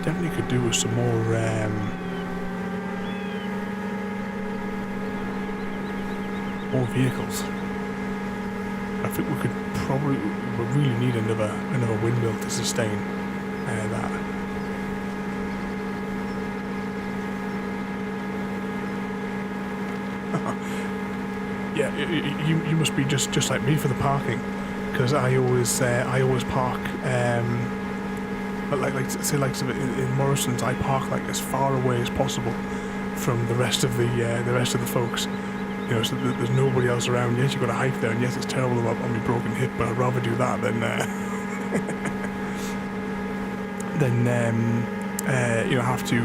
Definitely could do with some more vehicles. I think we really need another windmill to sustain that. Yeah, you must be just like me for the parking, because I always park like say like in Morrison's, I park like as far away as possible from the rest of the folks. You know, so there's nobody else around. Yes, you've got to hike there, and yes, it's terrible on my broken hip, but I'd rather do that than you know, have to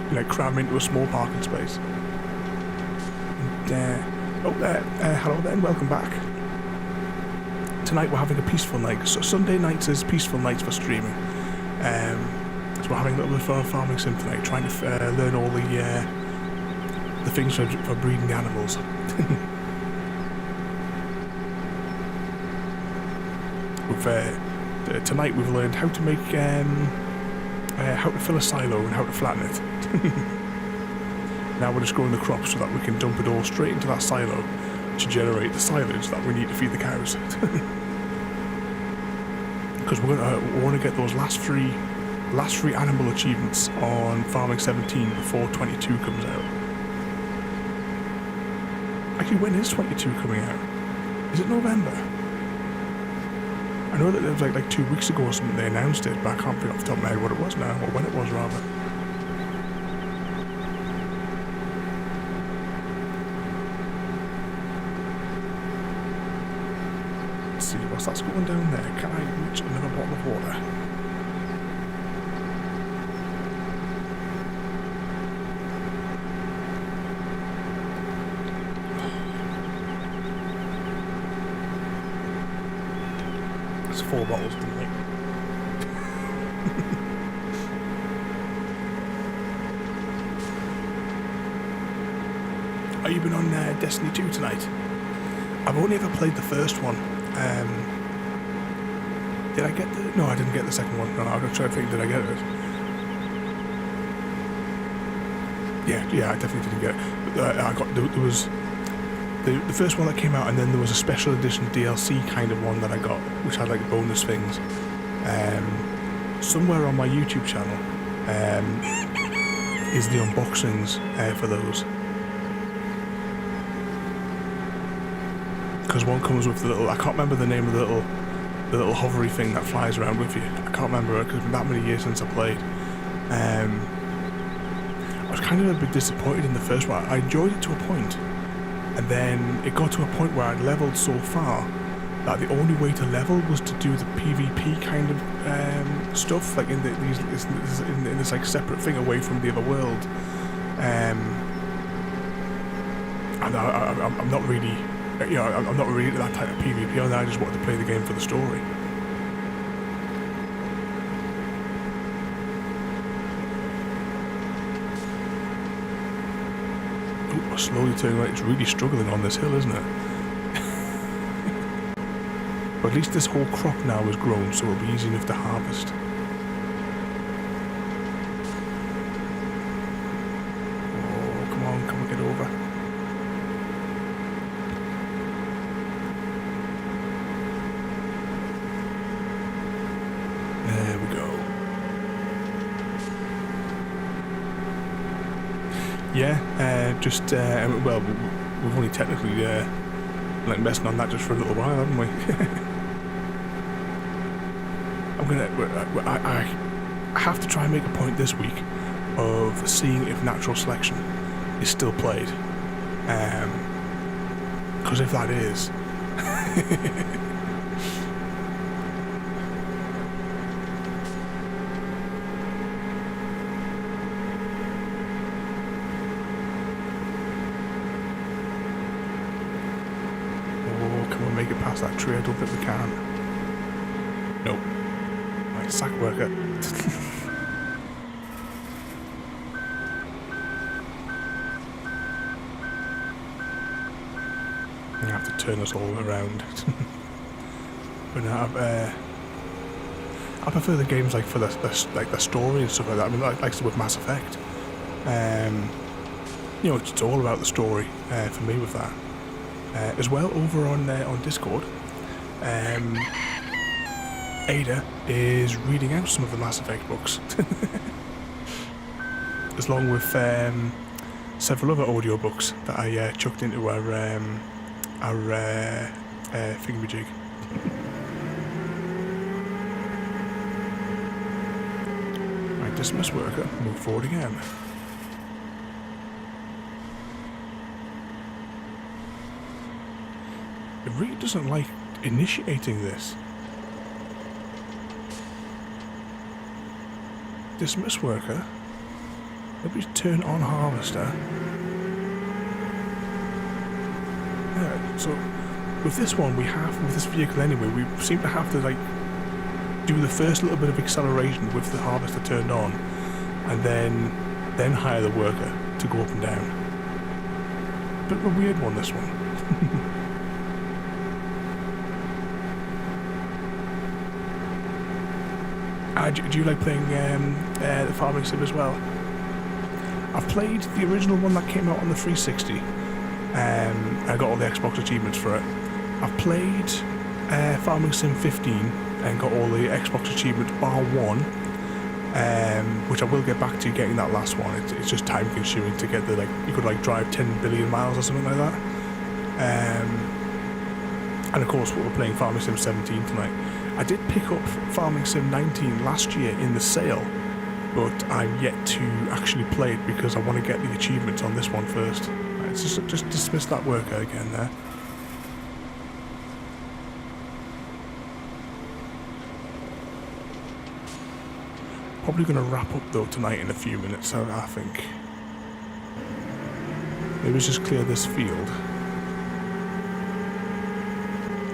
you know, cram into a small parking space. And, hello then, welcome back. Tonight we're having a peaceful night. So Sunday nights is peaceful nights for streaming. So we're having a little bit of fun farming sim tonight, trying to learn all the things for breeding the animals. Tonight we've learned how to make how to fill a silo and how to flatten it. Now we're just growing the crops so that we can dump it all straight into that silo to generate the silage that we need to feed the cows. Because we want to get those last three animal achievements on Farming 17 before 22 comes out. Actually, when is 22 coming out? Is it November? I know that it was like 2 weeks ago or something they announced it, but I can't think off the top of my head what it was now, or when it was rather. Let's see, what's that's going down there? Can I reach another bottle of water? It's 4 bottles, didn't it? Are you been on Destiny 2 tonight? I've only ever played the first one. Did I get the... No, I didn't get the second one. No, I'm trying to think, did I get it? Yeah, I definitely didn't get it. But, I got... There was... The first one that came out, and then there was a special edition DLC kind of one that I got, which had like bonus things. Somewhere on my YouTube channel is the unboxings for those. Because one comes with the little, I can't remember the name of the little hovery thing that flies around with you. I can't remember it because it's been that many years since I played. I was kind of a bit disappointed in the first one. I enjoyed it to a point. And then it got to a point where I'd leveled so far that the only way to level was to do the PvP kind of stuff, like in this like separate thing away from the other world. And I'm not really, you know, I'm not really that type of PvP. I just wanted to play the game for the story. We're slowly turning right. It's really struggling on this hill, isn't it? But at least this whole crop now is grown, so it'll be easy enough to harvest. Oh, come on, get over. There we go. Yeah, well, we've only technically like messing on that just for a little while, haven't we? I have to try and make a point this week of seeing if natural selection is still played, because if that is, make it past that tree. I don't think we can. Nope. Right, sack worker. I'm gonna have to turn us all around. But no, I prefer the games like for the story and stuff like that. I mean, like with Mass Effect. You know, it's all about the story for me with that. As well, over on Discord, Ada is reading out some of the Mass Effect books, along with several other audiobooks that I chucked into our thingamajig. Right, dismiss worker, move forward again. It really doesn't like initiating this. Dismiss worker. Maybe turn on harvester. Yeah, so with this one with this vehicle anyway, we seem to have to like do the first little bit of acceleration with the harvester turned on, and then hire the worker to go up and down. Bit of a weird one, this one. Do you like playing the farming sim as well? I've played the original one that came out on the 360. I got all the Xbox achievements for it. I've played Farming Sim 15 and got all the Xbox achievements bar one, which I will get back to getting that last one. It's just time consuming to get the, like, you could like drive 10 billion miles or something like that. And of course we're playing Farming Sim 17 tonight. I did pick up Farming Sim 19 last year in the sale, but I'm yet to actually play it because I want to get the achievements on this one first. Right, just dismiss that worker again there. Probably going to wrap up though tonight in a few minutes, I think. Maybe let's just clear this field.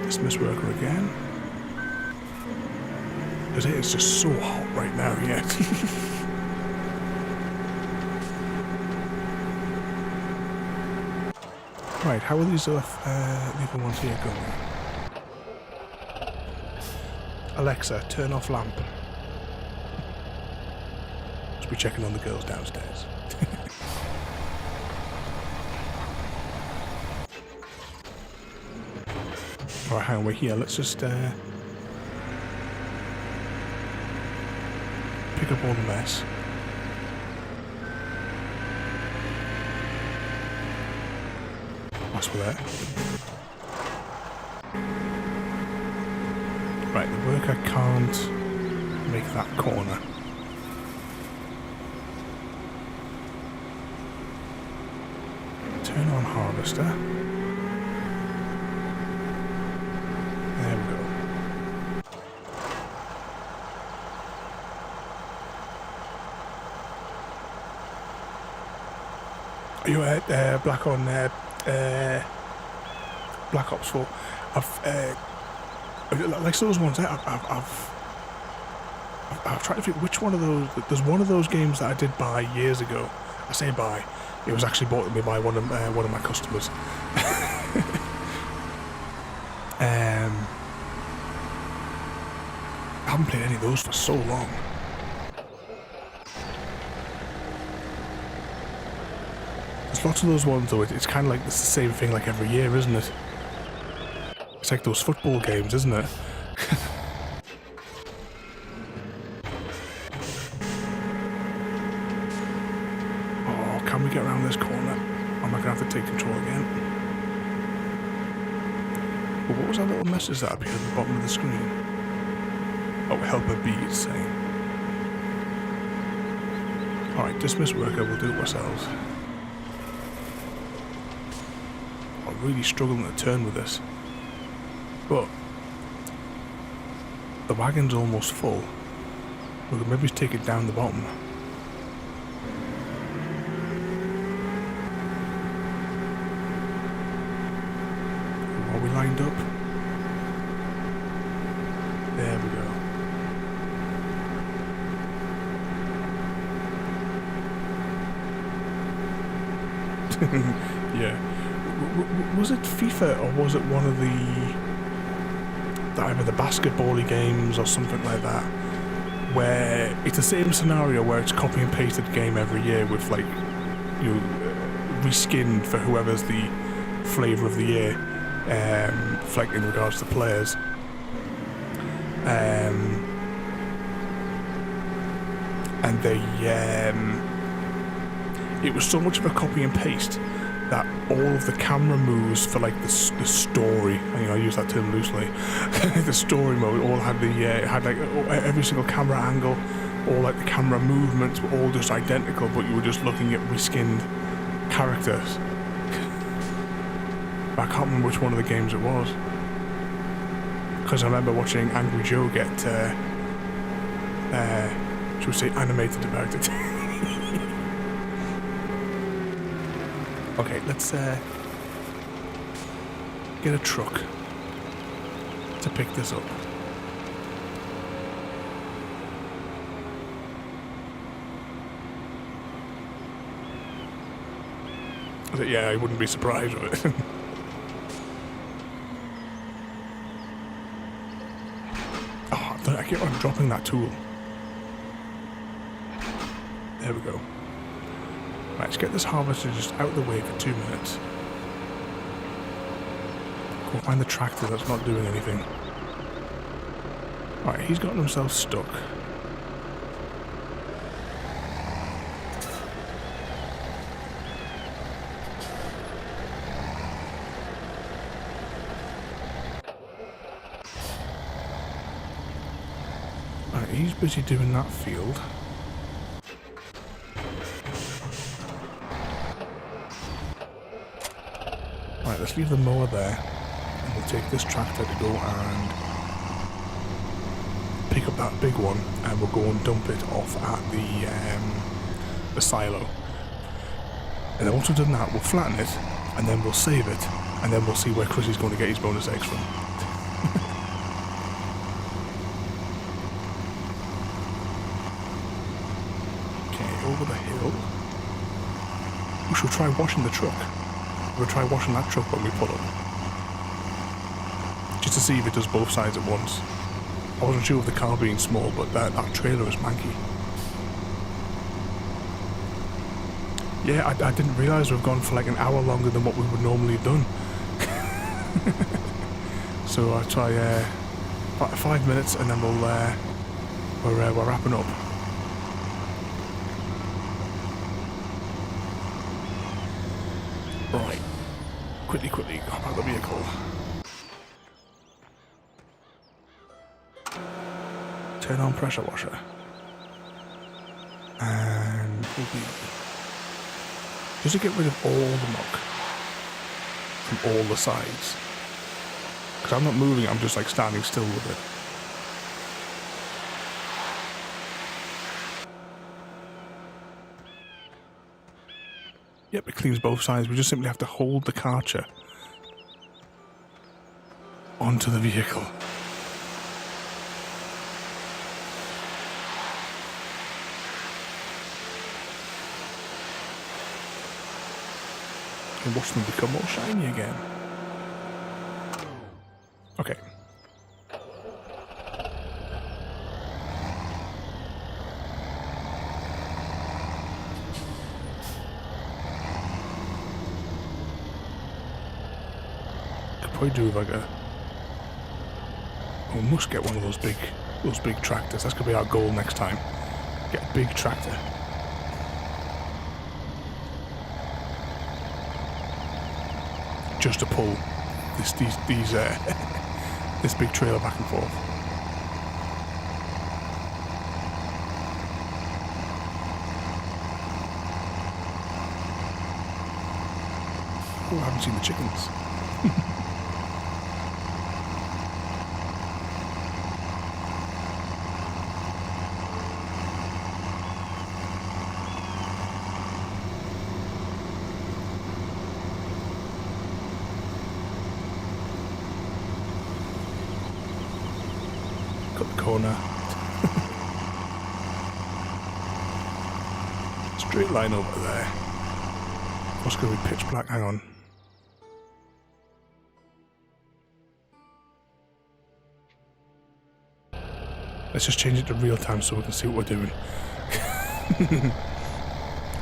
Dismiss worker again. Because it is just so hot right now, yeah. Right, how are these other ones here going? Alexa, turn off lamp. Just be checking on the girls downstairs. Alright, hang on, we're here. Let's just pick up all the mess. That's for that. Right, the worker can't make that corner. Turn on harvester. There we go. Are you black on Black Ops 4? Like those ones. I've tried to figure which one of those. There's one of those games that I did buy years ago. I say buy. It was actually bought to me by one of my customers. I haven't played any of those for so long. There's lots of those ones though. It's kind of like it's the same thing like every year, isn't it? It's like those football games, isn't it? Oh, can we get around this corner? Am I going to have to take control again? Well, what was that little message that appeared at the bottom of the screen? Oh, helper B, it's saying. Alright, dismiss worker, we'll do it ourselves. I'm really struggling to turn with this. But the wagon's almost full. We could maybe just take it down the bottom. Are we lined up? There we go. Yeah. Was it FIFA or was it one of either the basketball-y games or something like that, where it's the same scenario where it's copy and pasted game every year with like, you know, reskinned for whoever's the flavour of the year, like in regards to players. And they it was so much of a copy and paste that all of the camera moves for like the story, I use that term loosely, the story mode all had every single camera angle, all like the camera movements were all just identical, but you were just looking at reskinned characters. I can't remember which one of the games it was, because I remember watching Angry Joe get, should we say, animated about it. Okay, let's get a truck to pick this up. Yeah, I wouldn't be surprised with it. I keep on dropping that tool. There we go. Right, let's get this harvester just out of the way for 2 minutes. Go find the tractor that's not doing anything. Right, he's gotten himself stuck. Right, he's busy doing that field. Right, let's leave the mower there, and we'll take this tractor to go and pick up that big one, and we'll go and dump it off at the silo. And then once we've done that, we'll flatten it, and then we'll save it, and then we'll see where Chrissy's going to get his bonus eggs from. Okay, over the hill. We should try washing the truck. We'll try washing that truck when we pull up. Just to see if it does both sides at once. I wasn't sure with the car being small, but that trailer is manky. Yeah, I didn't realise we've gone for like an hour longer than what we would normally have done. So I'll try about 5 minutes and then we're wrapping up. Right. Quickly, hop out the vehicle. Turn on pressure washer. And just to get rid of all the muck from all the sides. Because I'm not moving, I'm just like standing still with it. Yep, it cleans both sides. We just simply have to hold the Karcher onto the vehicle. And watch them become more shiny again. Okay. Probably do like we must get one of those big tractors. That's gonna be our goal next time. Get a big tractor. Just to pull these this big trailer back and forth. Oh, I haven't seen the chickens. Cut the corner. Straight line over there. What's going to be pitch black? Hang on. Let's just change it to real time so we can see what we're doing.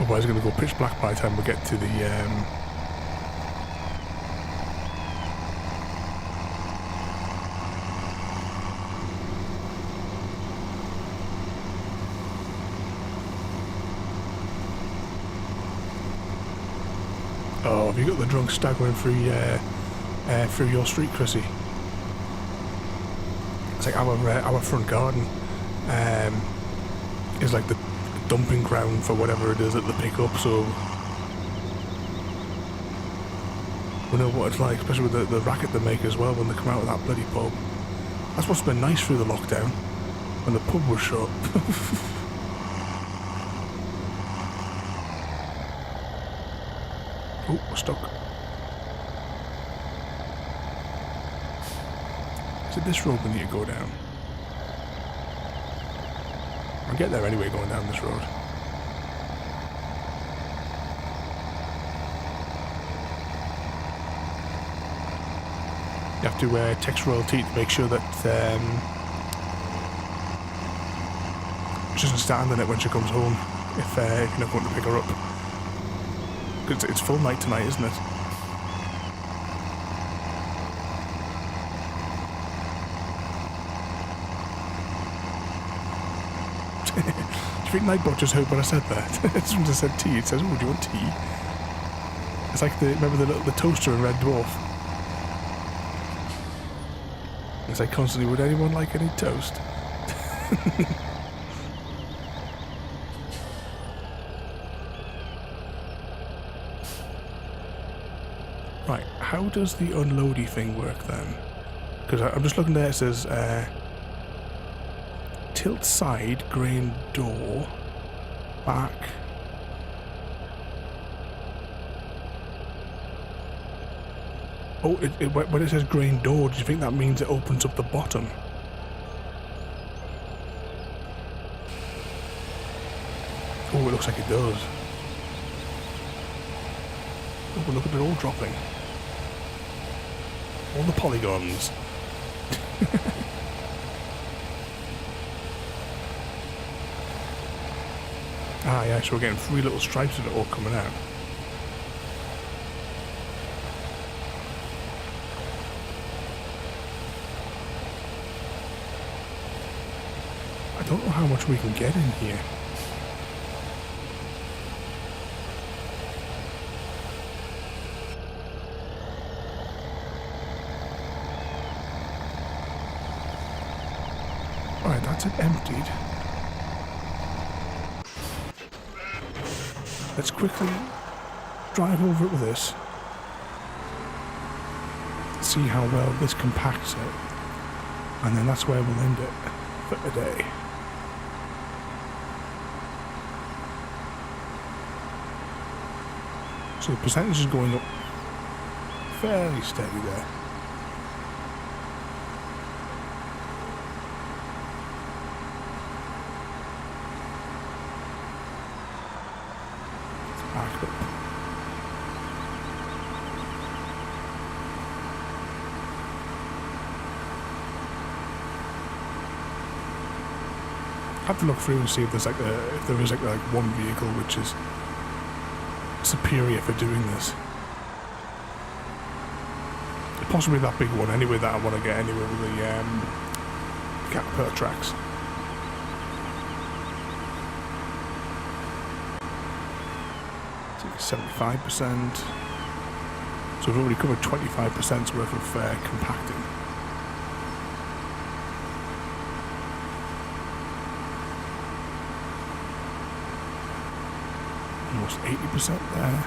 Otherwise it's going to go pitch black by the time we get to the Oh, have you got the drunk staggering through your street, Chrissy? It's like our front garden is like the dumping ground for whatever it is that they pick up, so we know what it's like, especially with the racket they make as well when they come out of that bloody pub. That's what's been nice through the lockdown, when the pub was shut. Oh, we're stuck. Is it this road we need to go down? I'll get there anyway going down this road. You have to text royalty to make sure that she doesn't stand on it when she comes home if you're not going to pick her up. Because it's full night tonight, isn't it? Do you think Nightbot just heard what I said there? It's when I said tea, it says, oh, do you want tea? It's like remember the toaster in Red Dwarf? It's like constantly, would anyone like any toast? Right, how does the unloady thing work then? Because I'm just looking there, it says tilt side, grain door, back. Oh, when it says grain door, do you think that means it opens up the bottom? Oh, it looks like it does. Oh, look at it all dropping. All the polygons. Ah, yeah, so we're getting 3 little stripes of it all coming out. I don't know how much we can get in here. Alright, that's it emptied. Let's quickly drive over it with this. See how well this compacts it. And then that's where we'll end it for today. So the percentage is going up fairly steady there. Back up. I have to look through and see if there's like if there is like one vehicle which is superior for doing this. Possibly that big one anyway that I want to get anyway with the Caterpillar tracks. It's 75%. So we've already covered 25% worth of compacting. Almost 80% there.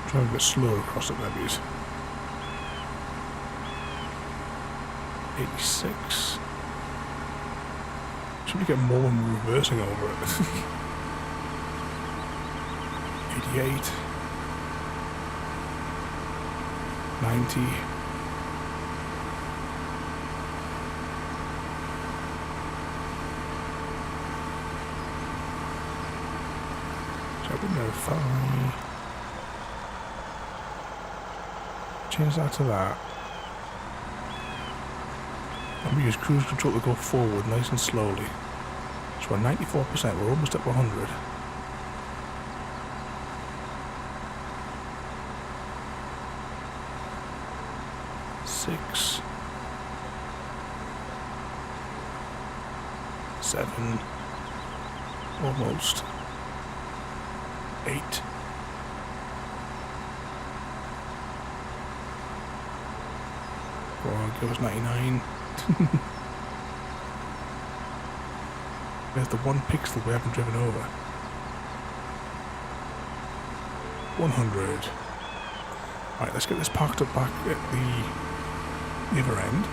Trying a bit slower across it maybe. 86. Should we get more when we're reversing over it? 88. 90. So I would know change that to that. And we use cruise control to go forward nice and slowly. So we're 94%, we're almost up 100. 6, 7, almost 8. Oh, goes 99. There's the one pixel we haven't driven over. 100. Right, let's get this parked up back at the other end.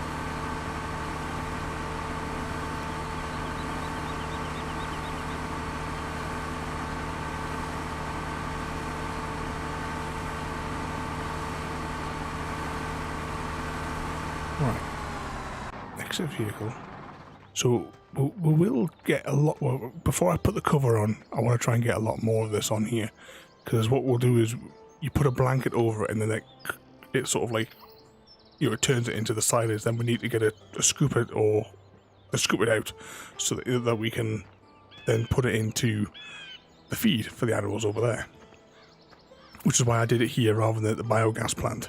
Right. Exit vehicle. So we will get a lot. Well, before I put the cover on, I want to try and get a lot more of this on here, because what we'll do is you put a blanket over it, and then it sort of like, you know, it turns it into the silage. Then we need to get a scoop it or a scoop it out, so that we can then put it into the feed for the animals over there. Which is why I did it here rather than at the biogas plant,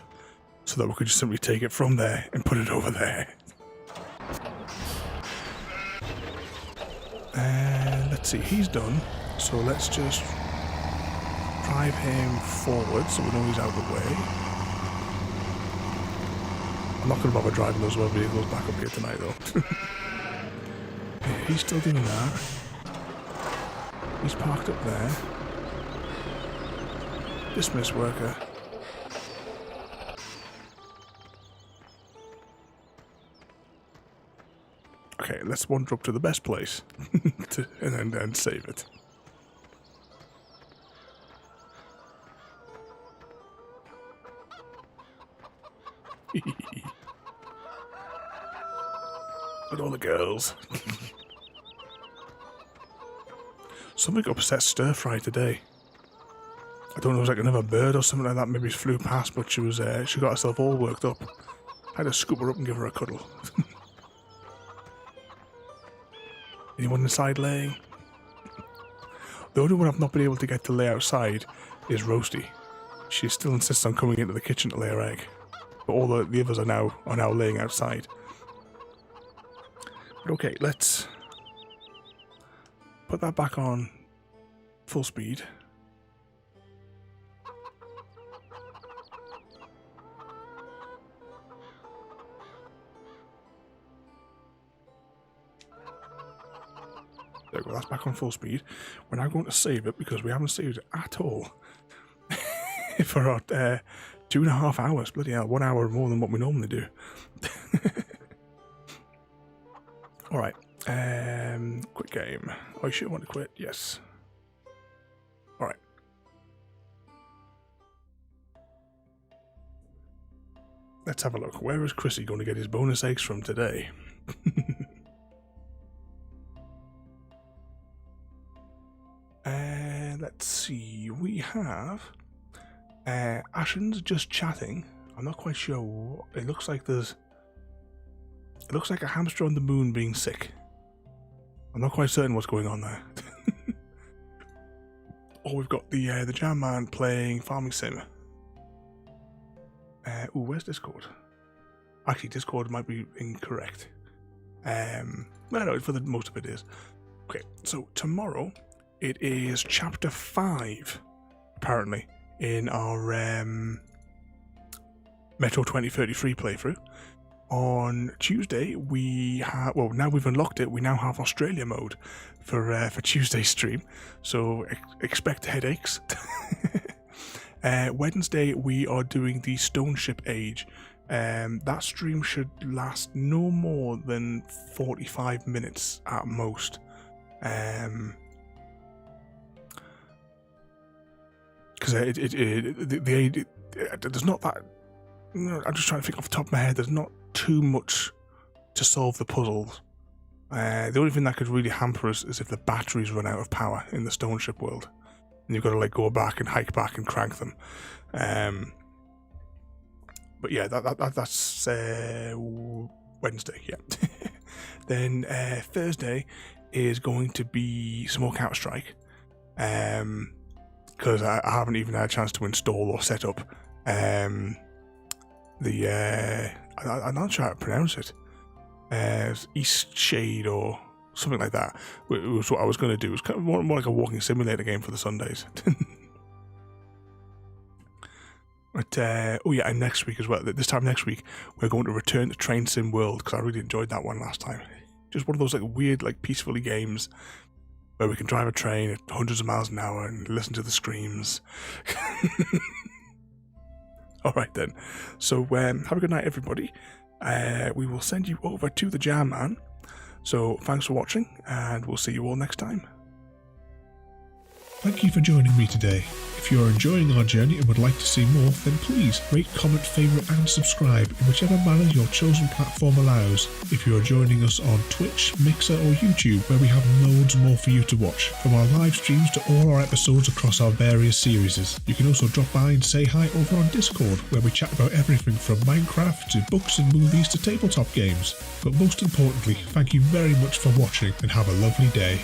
so that we could just simply take it from there and put it over there. Let's see, he's done, so let's just drive him forward so we know he's out of the way. I'm not going to bother driving those other vehicles back up here tonight though. Yeah, he's still doing that. He's parked up there. Dismiss worker. Okay, let's wander up to the best place and then save it. With all the girls. Something upset Stir Fry today. I don't know, it was like another bird or something like that. Maybe it flew past, but she got herself all worked up. I had to scoop her up and give her a cuddle. Anyone inside laying? The only one I've not been able to get to lay outside is Roasty. She still insists on coming into the kitchen to lay her egg. But all the others are now laying outside. But okay, let's put that back on full speed. There we go, that's back on full speed. We're now going to save it because we haven't saved it at all. For our 2.5 hours. Bloody hell, 1 hour more than what we normally do. Alright, quit game. Oh, you should want to quit, yes. Alright. Let's have a look. Where is Chrissy going to get his bonus eggs from today? Let's see, we have Ashen's just chatting. I'm not quite sure. It looks like a hamster on the moon being sick. I'm not quite certain what's going on there. Oh, we've got the Jam Man playing Farming Sim. Ooh, where's Discord? Actually, Discord might be incorrect. No, for the most of it is. Okay, so tomorrow it is chapter 5, apparently, in our Metro 2033 playthrough. On Tuesday, we have, well, now we've unlocked it, we now have Australia mode for Tuesday's stream, so expect headaches. Wednesday, we are doing the Stone Ship Age. That stream should last no more than 45 minutes at most. Because there's not that. I'm just trying to think off the top of my head. There's not too much to solve the puzzles. The only thing that could really hamper us is if the batteries run out of power in the Stone Ship world, and you've got to like go back and hike back and crank them. But yeah, that's Wednesday. Yeah. Then Thursday is going to be some more Counter Strike. Because I haven't even had a chance to install or set up I'm not sure how to pronounce it. East Shade or something like that. It was what I was going to do. It was kind of more like a walking simulator game for the Sundays. But, oh yeah, and next week as well. This time next week, we're going to return to Train Sim World because I really enjoyed that one last time. Just one of those like weird, like peacefully games where we can drive a train at hundreds of miles an hour and listen to the screams. All right then. So have a good night, everybody. We will send you over to the Jam Man. So thanks for watching, and we'll see you all next time. Thank you for joining me today. If you are enjoying our journey and would like to see more, then please rate, comment, favourite and subscribe in whichever manner your chosen platform allows. If you are joining us on Twitch, Mixer or YouTube, where we have loads more for you to watch, from our live streams to all our episodes across our various series. You can also drop by and say hi over on Discord, where we chat about everything from Minecraft to books and movies to tabletop games. But most importantly, thank you very much for watching and have a lovely day.